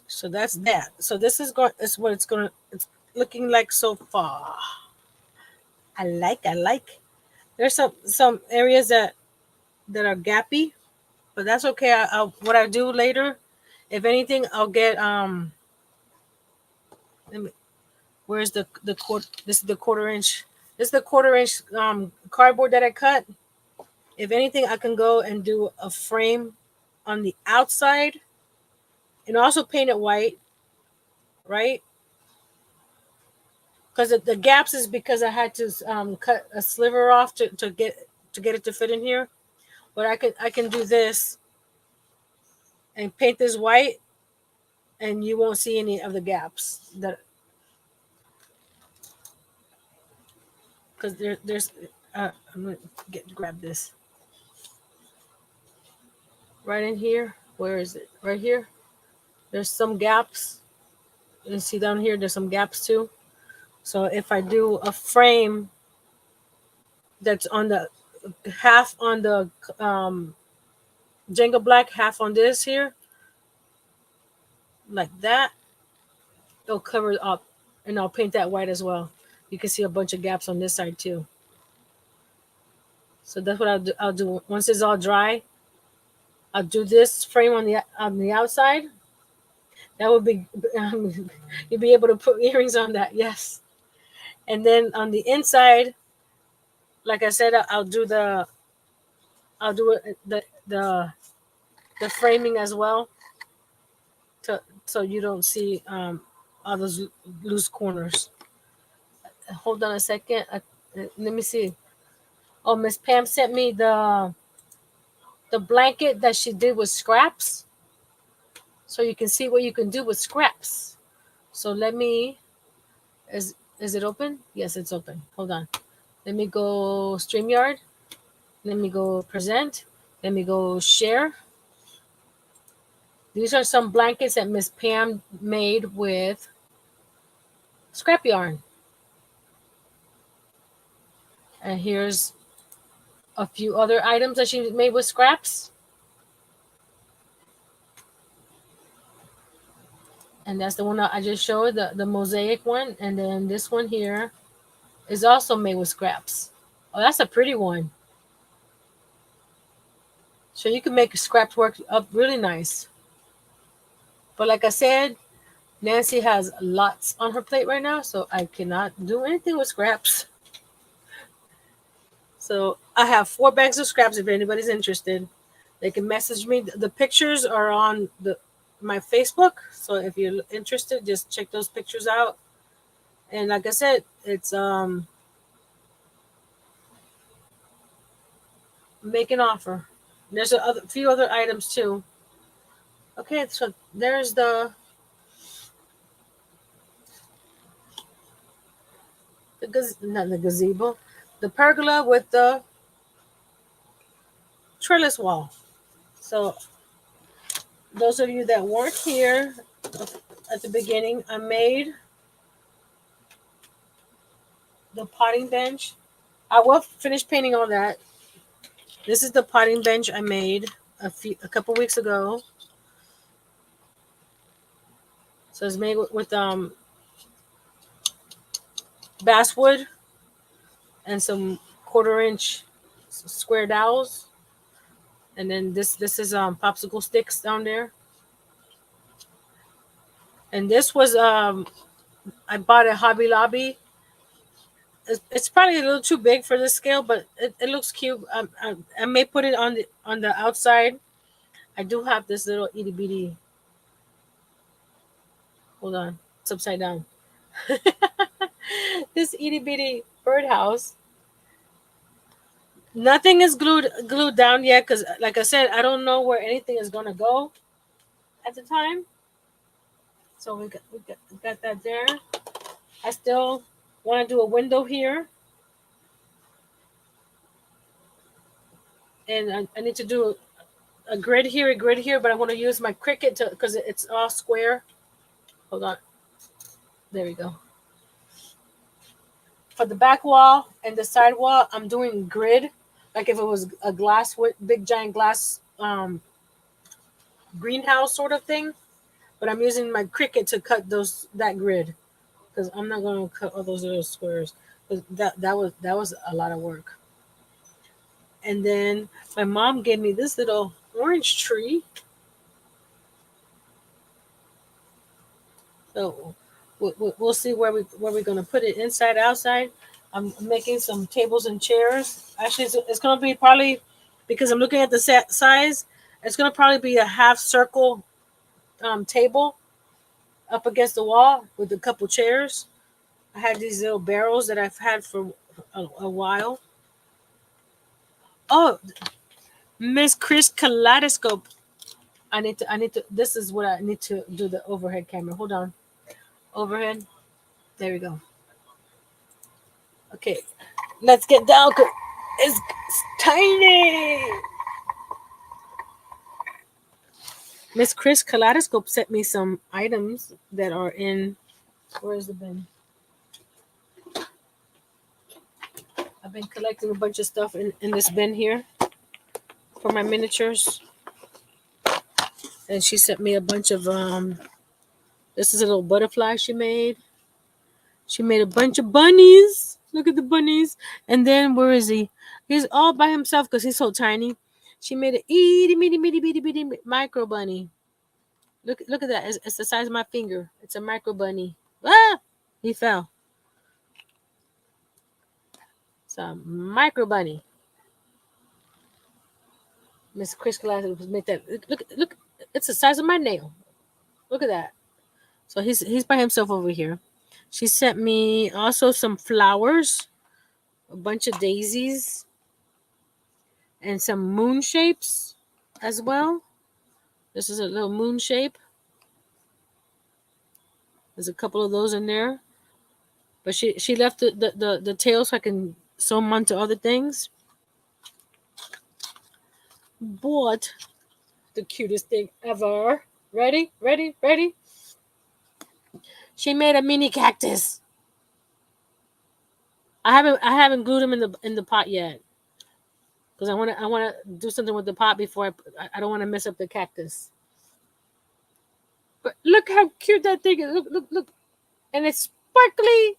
So that's that. So this is going. Is what it's going. It's looking like so far. I like. There's some areas that are gappy, but that's okay. What I do later, if anything, I'll get let me, where's the quarter? This is the quarter inch. This is the quarter inch cardboard that I cut. If anything, I can go and do a frame on the outside and also paint it white, right? Because the gaps is because I had to cut a sliver off to get it to fit in here. But I can do this and paint this white, and you won't see any of the gaps that because there's I'm gonna grab this right in here. Where is it? Right here. There's some gaps. You see down here. There's some gaps too. So if I do a frame that's on the half on the um Jenga black, half on this here, like that. It'll cover it up, and I'll paint that white as well. You can see a bunch of gaps on this side too. So that's what I'll do once it's all dry. I'll do this frame on the outside. That would be you'll be able to put earrings on that. Yes. And then on the inside, like I said, I'll do it the framing as well, to so you don't see all those loose corners. Hold on a second. Let me see. Oh, Miss Pam sent me the blanket that she did with scraps, so you can see what you can do with scraps. So let me. Is it open? Yes, it's open. Hold on. Let me go StreamYard. Let me go present. Let me go share. These are some blankets that Miss Pam made with scrap yarn. And here's a few other items that she made with scraps. And that's the one that I just showed, the mosaic one. And then this one here is also made with scraps. Oh, that's a pretty one. So you can make scraps work up really nice. But like I said, Nancy has lots on her plate right now, so I cannot do anything with scraps. So I have 4 bags of scraps if anybody's interested. They can message me. The pictures are on my Facebook. So if you're interested, just check those pictures out. And like I said, it's make an offer. There's few other items too. Okay, so there's not the gazebo, the pergola with the trellis wall. So those of you that weren't here at the beginning, I made the potting bench. I will finish painting all that. This is the potting bench I made a couple weeks ago. So it's made with basswood and some 1/4 inch square dowels. And then this is popsicle sticks down there. And this was I bought at Hobby Lobby. It's probably a little too big for this scale, but it looks cute. I may put it on the outside. I do have this little itty bitty. Hold on, it's upside down. This itty bitty birdhouse. Nothing is glued down yet because, like I said, I don't know where anything is gonna go at the time. So we got that there. I still want to do a window here, and I need to do a grid here, but I want to use my Cricut because it's all square. Hold on. There we go. For the back wall and the side wall, I'm doing grid, like if it was a glass, big giant glass greenhouse sort of thing. But I'm using my Cricut to cut that grid because I'm not going to cut all those little squares. Because that was a lot of work. And then my mom gave me this little orange tree. So we'll see where we're gonna put it, inside, outside. I'm making some tables and chairs. Actually, it's gonna be probably, because I'm looking at the size. It's gonna probably be a half circle table up against the wall with a couple chairs. I have these little barrels that I've had for a while. Oh, Miss Chris Kaleidoscope. I need to. This is what I need to do, the overhead camera. Hold on. Overhead. There we go. Okay, let's get down. It's tiny. Miss Chris Kaleidoscope sent me some items that are in. Where's the bin? I've been collecting a bunch of stuff in this bin here for my miniatures. And she sent me a bunch of this is a little butterfly she made. She made a bunch of bunnies. Look at the bunnies. And then where is he? He's all by himself because he's so tiny. She made a itty bitty bitty bitty bitty micro bunny. Look at that. It's the size of my finger. It's a micro bunny. Ah! He fell. It's a micro bunny. Miss Chris Glasses made that. Look. It's the size of my nail. Look at that. So he's by himself over here. She sent me also some flowers, a bunch of daisies, and some moon shapes as well. This is a little moon shape. There's a couple of those in there. But she left the tail so I can sew them onto other things. But the cutest thing ever. Ready? Ready? Ready? She made a mini cactus. I haven't glued them in the pot yet because I want to do something with the pot before I don't want to mess up the cactus. But look how cute that thing is. Look, and it's sparkly.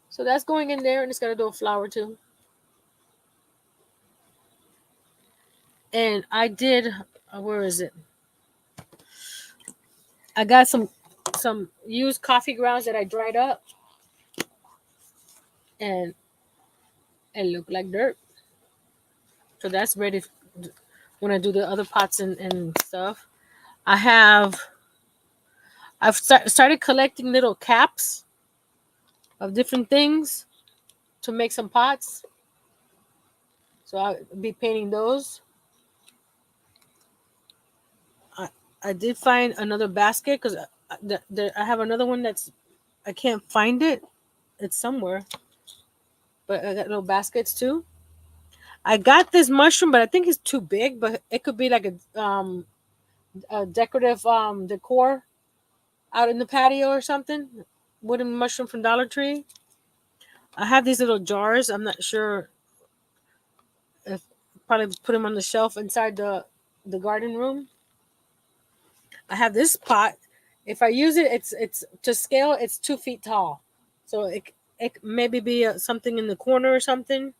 So that's going in there, and it's got a little flower too. And I did. Where is it? I got some used coffee grounds that I dried up, and it looked like dirt. So that's ready when I do the other pots and stuff. I have started collecting little caps of different things to make some pots. So I'll be painting those. I, I did find another basket because I have another one that's I can't find it. It's somewhere, but I got little baskets too. I got this mushroom, but I think it's too big. But it could be like a decorative decor out in the patio or something. Wooden mushroom from Dollar Tree. I have these little jars. I'm not sure if probably put them on the shelf inside the garden room. I have this pot. If I use it, it's to scale. It's 2 feet tall, so it maybe be something in the corner or something.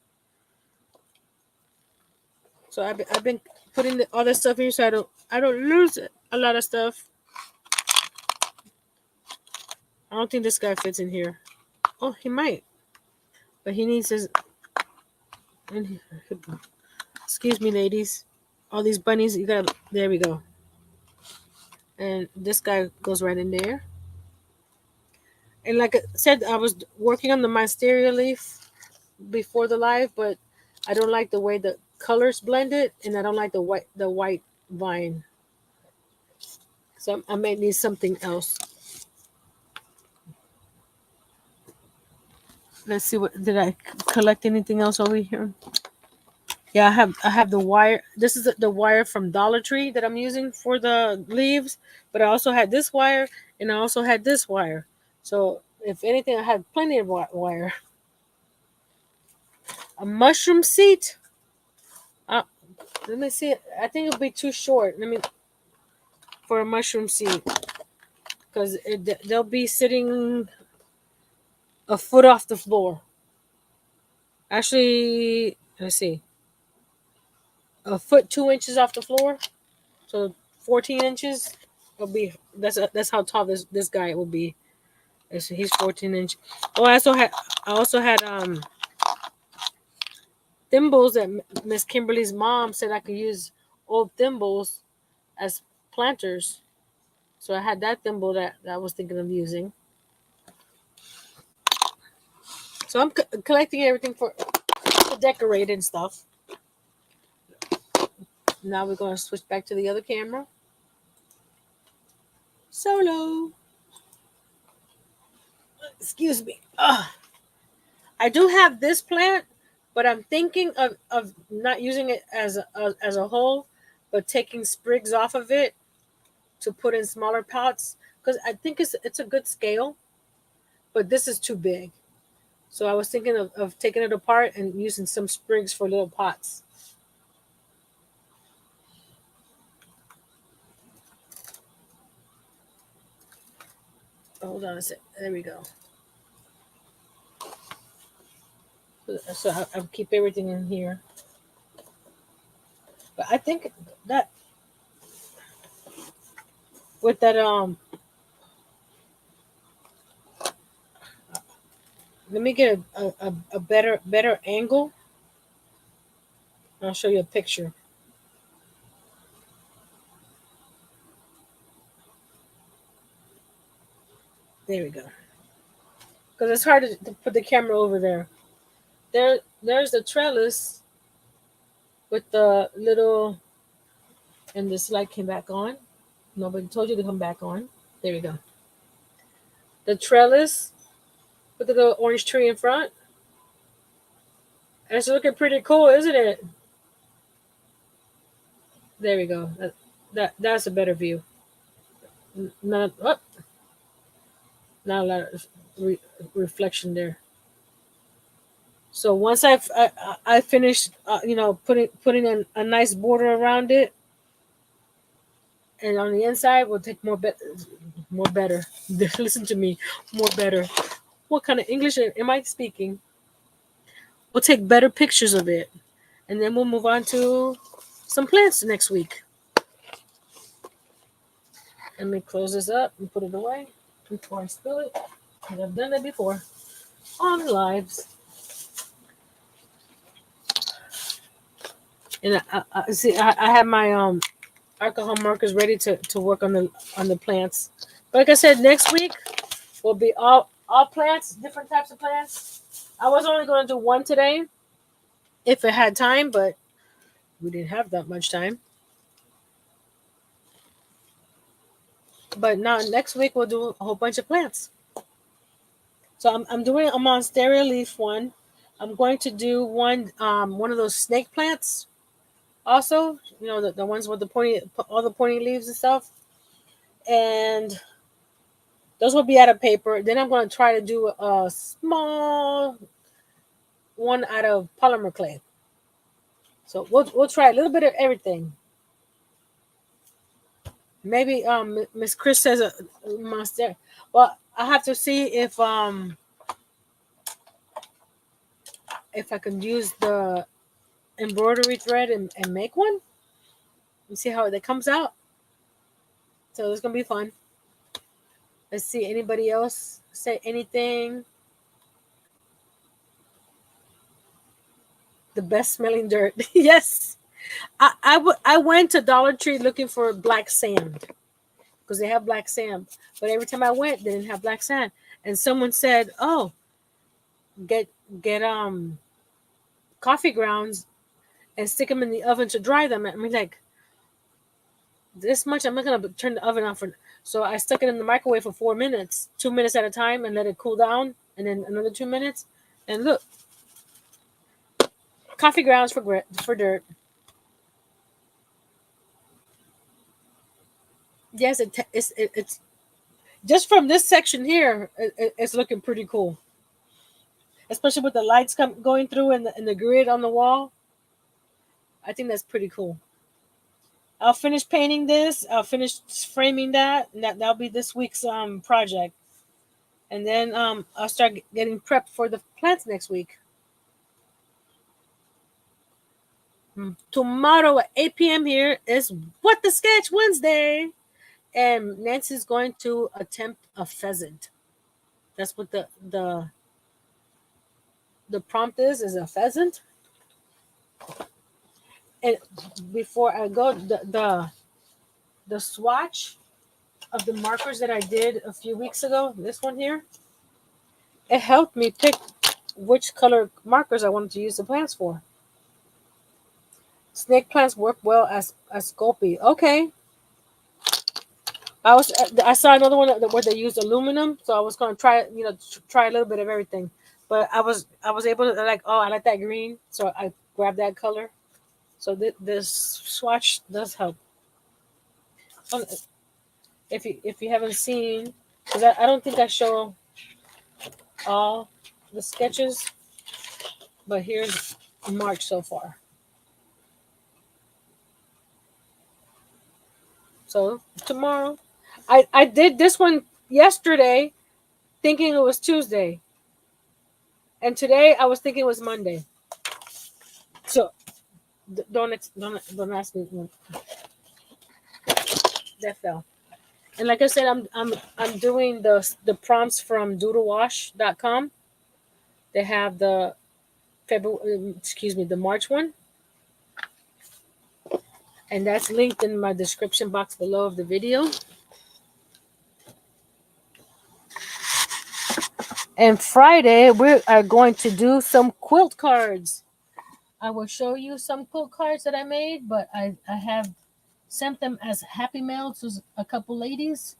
So I've been putting all this stuff in so I don't lose a lot of stuff. I don't think this guy fits in here. Oh, he might, but he needs his. Excuse me, ladies. All these bunnies, you got. There we go. And this guy goes right in there. And like I said, I was working on the monstera leaf before the live, but I don't like the way the colors blended, and I don't like the white vine. So I may need something else. Let's see, what did I collect anything else over here? Yeah, I have the wire. This is the wire from Dollar Tree that I'm using for the leaves, but I also had this wire and I also had this wire. So if anything, I had plenty of wire. A mushroom seat. Uh, Let me see. I think it'll be too short. Let me for a mushroom seat because they'll be sitting a foot off the floor. Actually, let's see, a foot 2 inches off the floor. So 14 inches will be that's how tall this guy will be. He's 14 inch. Oh, I also had thimbles that Miss Kimberly's mom said I could use old thimbles as planters. So I had that thimble that I was thinking of using. So I'm collecting everything for to decorate and stuff. Now we're going to switch back to the other camera. Solo. Excuse me. Ugh. I do have this plant, but I'm thinking of not using it as a whole, but taking sprigs off of it to put in smaller pots because I think it's a good scale, but this is too big. So I was thinking of taking it apart and using some sprigs for little pots. Hold on a sec. There we go. So I'll keep everything in here. But I think that with that let me get a better angle. I'll show you a picture. There we go. Because it's hard to put the camera over there. There's the trellis with the little, and this light came back on. Nobody told you to come back on. There we go. The trellis with the little orange tree in front. And it's looking pretty cool, isn't it? There we go. That's a better view. Not not a lot of reflection there. So once I finished, putting a nice border around it, and on the inside we'll take more better. Listen to me, more better. What kind of English am I speaking? We'll take better pictures of it, and then we'll move on to some plants next week. Let me close this up and put it away before I spill it. 'Cause I've done that before on lives. And I see I have my alcohol markers ready to work on the plants. But like I said, next week will be all plants, different types of plants. I was only going to do one today if it had time, but we didn't have that much time. But now next week we'll do a whole bunch of plants. So I'm doing a monstera leaf one. I'm going to do one of those snake plants also. The ones with the pointy, all the pointy leaves and stuff. And those will be out of paper. Then I'm going to try to do a small one out of polymer clay. So we'll try a little bit of everything. Maybe Miss Chris says a monster. Well, I have to see if I can use the embroidery thread and make one and see how that comes out. So it's gonna be fun. Let's see. Anybody else say anything? The best smelling dirt. Yes. I went to Dollar Tree looking for black sand because they have black sand. But every time I went, they didn't have black sand. And someone said, "Oh, get get coffee grounds and stick them in the oven to dry them." I mean, like this much. I'm not gonna turn the oven on for. So I stuck it in the microwave for 4 minutes, 2 minutes at a time, and let it cool down, and then another 2 minutes. And look, coffee grounds for dirt. Yes, it's just from this section here. It's looking pretty cool, especially with the lights going through and the grid on the wall. I think that's pretty cool. I'll finish painting this. I'll finish framing that, and that'll be this week's project. And then I'll start getting prepped for the plants next week. Tomorrow at 8 p.m. here is What the Sketch Wednesday, and Nancy's going to attempt a pheasant. That's what the prompt is a pheasant. And before I go, the swatch of the markers that I did a few weeks ago, this one here, it helped me pick which color markers I wanted to use the plants for. Snake plants work well as sculpey. Okay. I saw another one where they used aluminum, so I was gonna try a little bit of everything. But I was able to like, oh, I like that green, so I grabbed that color. So this swatch does help. Um, if you haven't seen, because I don't think I show all the sketches, but here's March so far. So tomorrow, I did this one yesterday, thinking it was Tuesday, and today I was thinking it was Monday. So don't ask me. That fell. And like I said, I'm doing the prompts from doodlewash.com. They have the the March one, and that's linked in my description box below of the video. And Friday we are going to do some quilt cards. I will show you some quilt cards that I made, but I have sent them as happy mail to a couple ladies.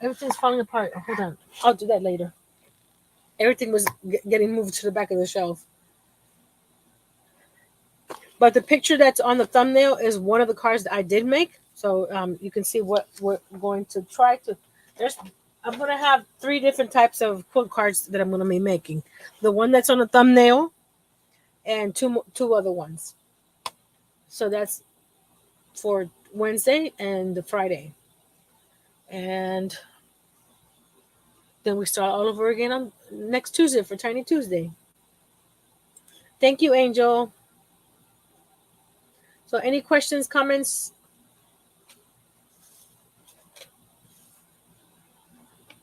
Everything's falling apart. Hold on, I'll do that later. Everything was getting moved to the back of the shelf. But the picture that's on the thumbnail is one of the cards that I did make. So you can see what we're going to try to. There's, I'm going to have 3 different types of quilt cards that I'm going to be making. The one that's on the thumbnail and two other ones. So that's for Wednesday and the Friday. And then we start all over again on next Tuesday for Tiny Tuesday. Thank you, Angel. So any questions, comments?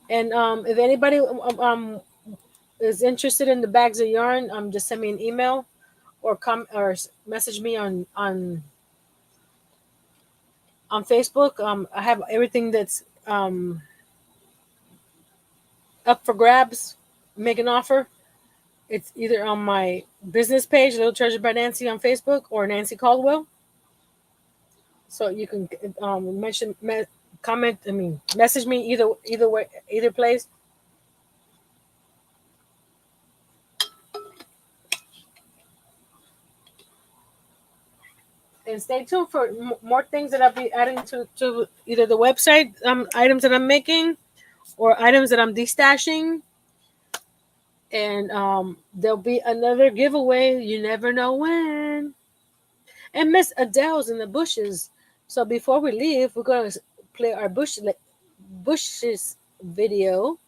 And if anybody is interested in the bags of yarn, just send me an email or come or message me on Facebook. I have everything that's up for grabs. Make an offer. It's either on my business page, Little Treasure by Nancy on Facebook, or Nancy Caldwell. So you can comment. Message me either way, either place. And stay tuned for more things that I'll be adding to either the website items that I'm making or items that I'm destashing. And there'll be another giveaway. You never know when. And Miss Adele's in the bushes. So before we leave, we're going to play our bushes video.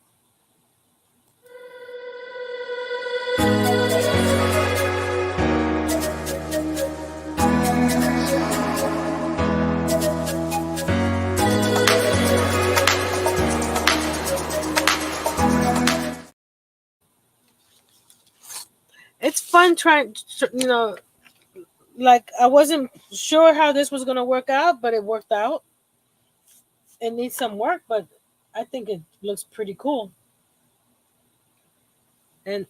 It's fun trying, like I wasn't sure how this was going to work out, but it worked out. It needs some work, but I think it looks pretty cool. And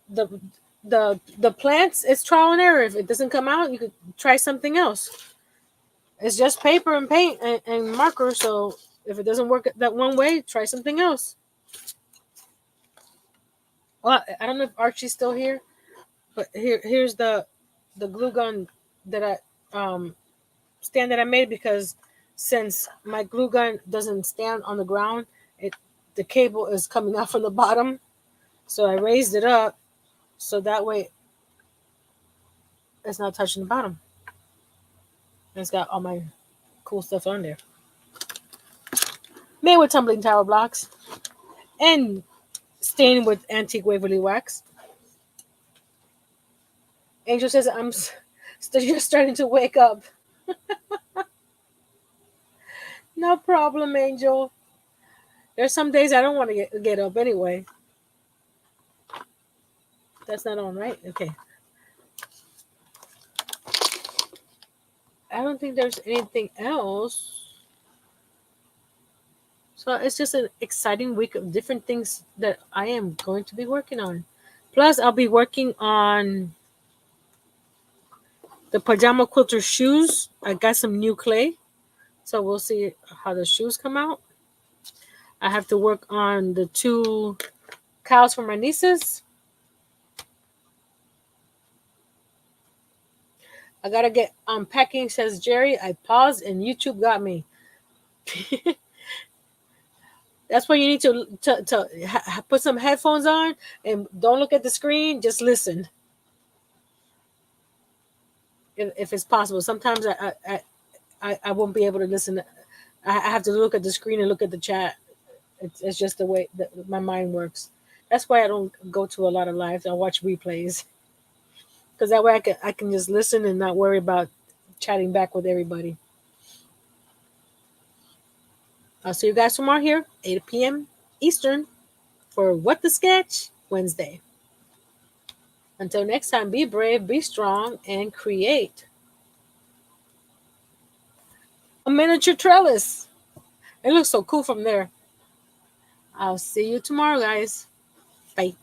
the the plants, it's trial and error. If it doesn't come out, you could try something else. It's just paper and paint and marker. So if it doesn't work that one way, try something else. Well, I don't know if Archie's still here, but here's the glue gun that I stand that I made, because since my glue gun doesn't stand on the ground, the cable is coming out from the bottom. So I raised it up so that way it's not touching the bottom. And it's got all my cool stuff on there. Made with tumbling tower blocks and stained with antique Waverly wax. Angel says I'm just starting to wake up. No problem, Angel. There's some days I don't want to get up anyway. That's not on, right? Okay. I don't think there's anything else. So it's just an exciting week of different things that I am going to be working on. Plus, I'll be working on the pajama quilter shoes. I got some new clay, so we'll see how the shoes come out. I have to work on the 2 cows for my nieces. I gotta get unpacking, says Jerry. I paused and YouTube got me. That's why you need to put some headphones on and don't look at the screen. Just listen if it's possible. Sometimes I won't be able to listen. I have to look at the screen and look at the chat. It's just the way that my mind works. That's why I don't go to a lot of lives. I watch replays because that way I can just listen and not worry about chatting back with everybody. I'll see you guys tomorrow here, 8 p.m. Eastern, for What the Sketch Wednesday. Until next time, be brave, be strong, and create a miniature trellis. It looks so cool from there. I'll see you tomorrow, guys. Bye.